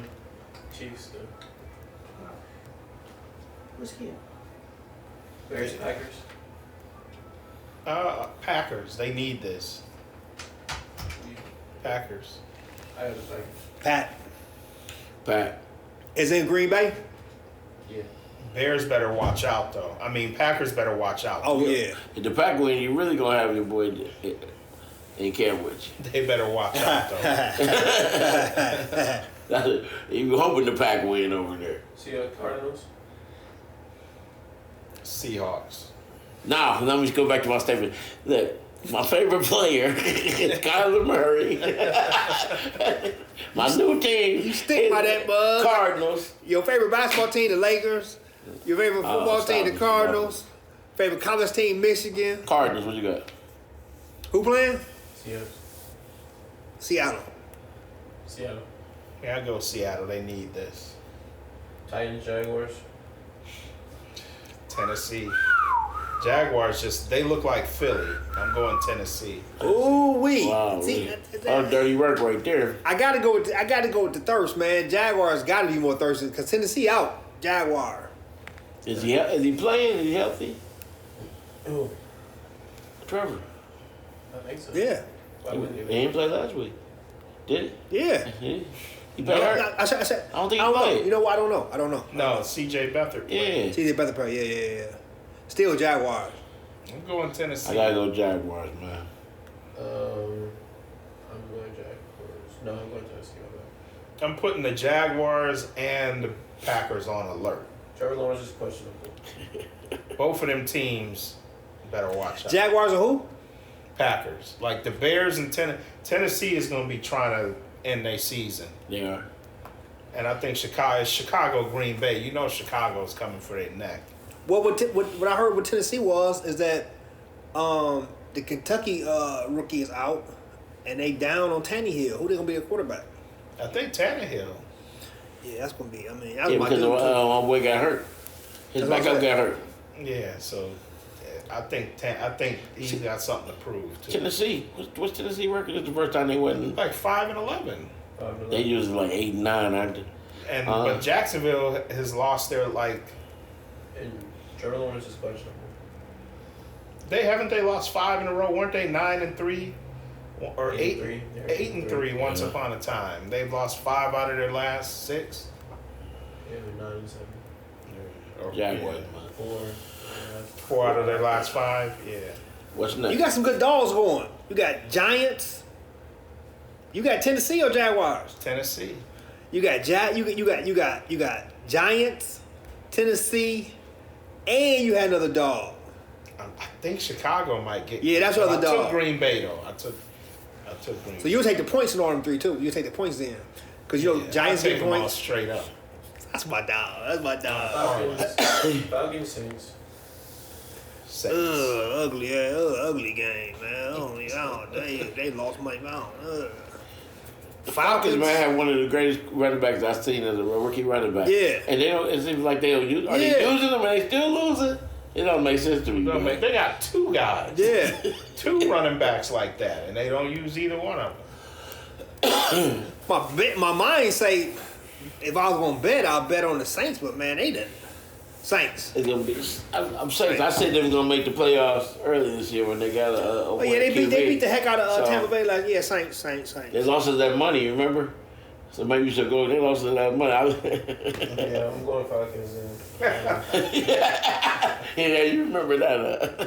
Chiefs, though. What's he? Bears, Packers. Packers. They need this. Packers. I got the Packers. Pat. Is it in Green Bay? Yeah. Bears better watch out, though. I mean, Packers better watch out. Oh, yeah. If the Pack win, you really gonna have your boy in camp with you. They better watch out, though. That's it. You hoping the Pack win over there. Seahawks, Cardinals. Seahawks. Now, let me just go back to my statement. Look, my favorite player is Kyler Murray. My new team. You stick is by that, bud. Cardinals. Your favorite basketball team, the Lakers. Your favorite football stop team, the it. Cardinals. Favorite college team, Michigan. Cardinals, what you got? Who playing? Seahawks. Seattle. Seattle. Yeah, I go Seattle. They need this. Titans, Jaguars. Tennessee. Jaguars they look like Philly. I'm going Tennessee. Ooh wee. Wow, See, oh, dirty work right there. I gotta go with the thirst, man. Jaguars gotta be more thirsty because Tennessee out. Jaguar. Is he playing? Is he healthy? Who? Trevor. I think so. Yeah. Why wouldn't He they? didn't play last week. Did Yeah. he? He played hurt. I said, I don't think he know. played. You know what? I don't know. No, C.J. Beathard. Yeah. See, they better play. Yeah. Still Jaguars. I'm going Tennessee. I gotta go Jaguars, man. I'm going Jaguars. No, I'm going Tennessee. I'm putting the Jaguars and the Packers on alert. Trevor Lawrence is questionable. Both of them teams better watch out. Jaguars or who? Packers. Like the Bears and Tennessee is going to be trying to end their season. They are. And I think Chicago, Green Bay. You know Chicago's coming for their neck. What I heard with Tennessee is that the Kentucky rookie is out and they down on Tannehill. Who they gonna be a quarterback? I think Tannehill. Yeah, that's gonna be. I mean, Yeah, that's my because dude. my boy got hurt. His That's what I backup said. got hurt. Yeah, so I think he's got something to prove too. Tennessee. What's Tennessee record? It's the first time they went. Like 5-11. They usually like 8-9, aren't they? And but Jacksonville has lost their like. And Trevor Lawrence is questionable. They lost 5 in a row, weren't they? 9-3, or 8 8-3. 8-3 once Yeah. upon a time. They've lost 5 out of their last 6. Yeah, they're 9-7. Or, Jaguars, yeah, man. 4 out of their last 5. Yeah. What's next? You got some good dogs going. You got Giants. You got Tennessee or Jaguars? Tennessee. You got you got Giants, Tennessee, and you had another dog. I think Chicago might get. Yeah, that's what I the dog. took Green Bay though. I took Green. So you'll take the points in all them three too. You'll take the points in. Because you know Giants I get take them all points. straight up. That's my dog. That's my dog. Falcons, Saints. Saints. Ugly, ugly game, man. They lost my mount. Falcons, man, have one of the greatest running backs I've seen as a rookie running back. Yeah. And they don't. It seems like they don't use. Are they Yeah. using them and they still losing? It don't make sense to me. No, man. man, they got 2 guys. Yeah. 2 running backs like that, and they don't use either one of them. My mind say if I was gonna bet, I'll bet on the Saints, but man, they didn't. Saints. It's gonna be. I'm saying I said they were gonna make the playoffs early this year when they got a. Oh yeah, they beat the heck out of So, Tampa Bay. Like Saints. They lost us that money, remember? So maybe you should go. They lost us that money. Yeah, I'm going Falcons. Yeah, you remember that? Yeah,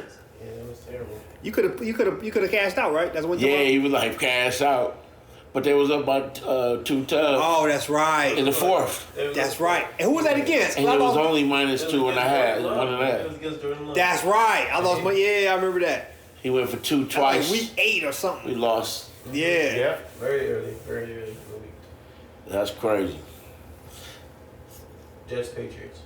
that was terrible. You could have cashed out, right? That's what you. Yeah, he was like cash out, but they was up by 2 tubs Oh, that's right. in the fourth, That's right. And who was that against? and I it was lost- only minus 2.5, 1.5. against Jordan Love. That's right. I lost my. Yeah, I remember that. He went for 2 Like twice. week 8 or We something. lost. Yeah. Yeah. Very early in the week. That's crazy. Jets, Patriots.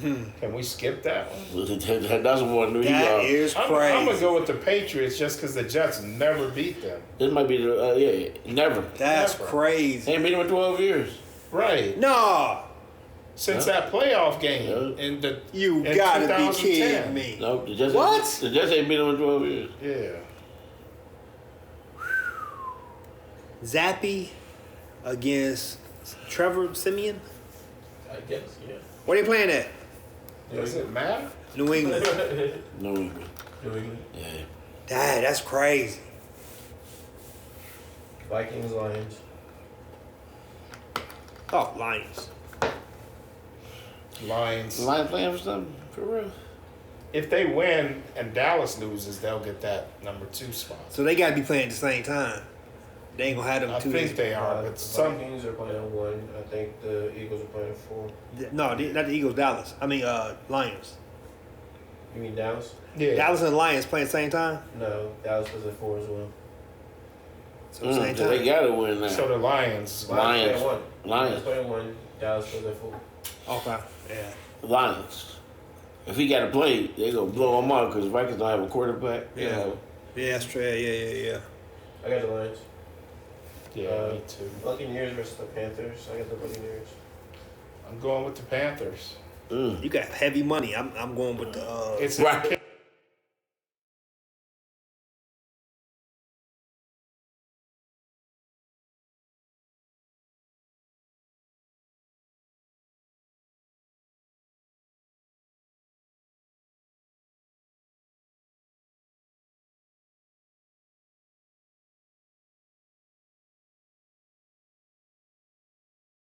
Can we skip that one? That's one. That is I'm crazy. gonna go with the Patriots just because the Jets never beat them. This might be the never. That's Never. They crazy. ain't been in 12 years. Right. No, Since that playoff game Yeah. in the you in gotta be 2010. kidding me. No, the Jets. What? The Jets ain't been in 12 years. Yeah. Zappy against Trevor Simeon. I guess, yeah. Where they playing at? Does it matter? New England. No England. New England. Yeah. That's crazy. Vikings, Lions. Oh, Lions. Lions. Lions playing for something for real. If they win and Dallas loses, they'll get that number 2 spot. So they gotta be playing at the same time. They ain't gonna have them I two. think they are, The but some. Vikings are playing at 1. I think the Eagles are playing at 4. No, not the Eagles. Dallas. I mean, Lions. You mean Dallas? Yeah. Dallas and Lions playing at the same time. No, Dallas was at 4 as well. So at the same So they time. gotta win now. So the Lions. Lions. play at 1. Lions. play at 1. Dallas was at 4. Okay. Yeah. Lions. If he got to play, they gonna blow him out because Vikings don't have a quarterback. Yeah. Yeah, that's true. Yeah. I got the Lions. Yeah, me too. Buccaneers versus the Panthers. I got the Buccaneers. I'm going with the Panthers. You got heavy money. I'm going with the. It's Right.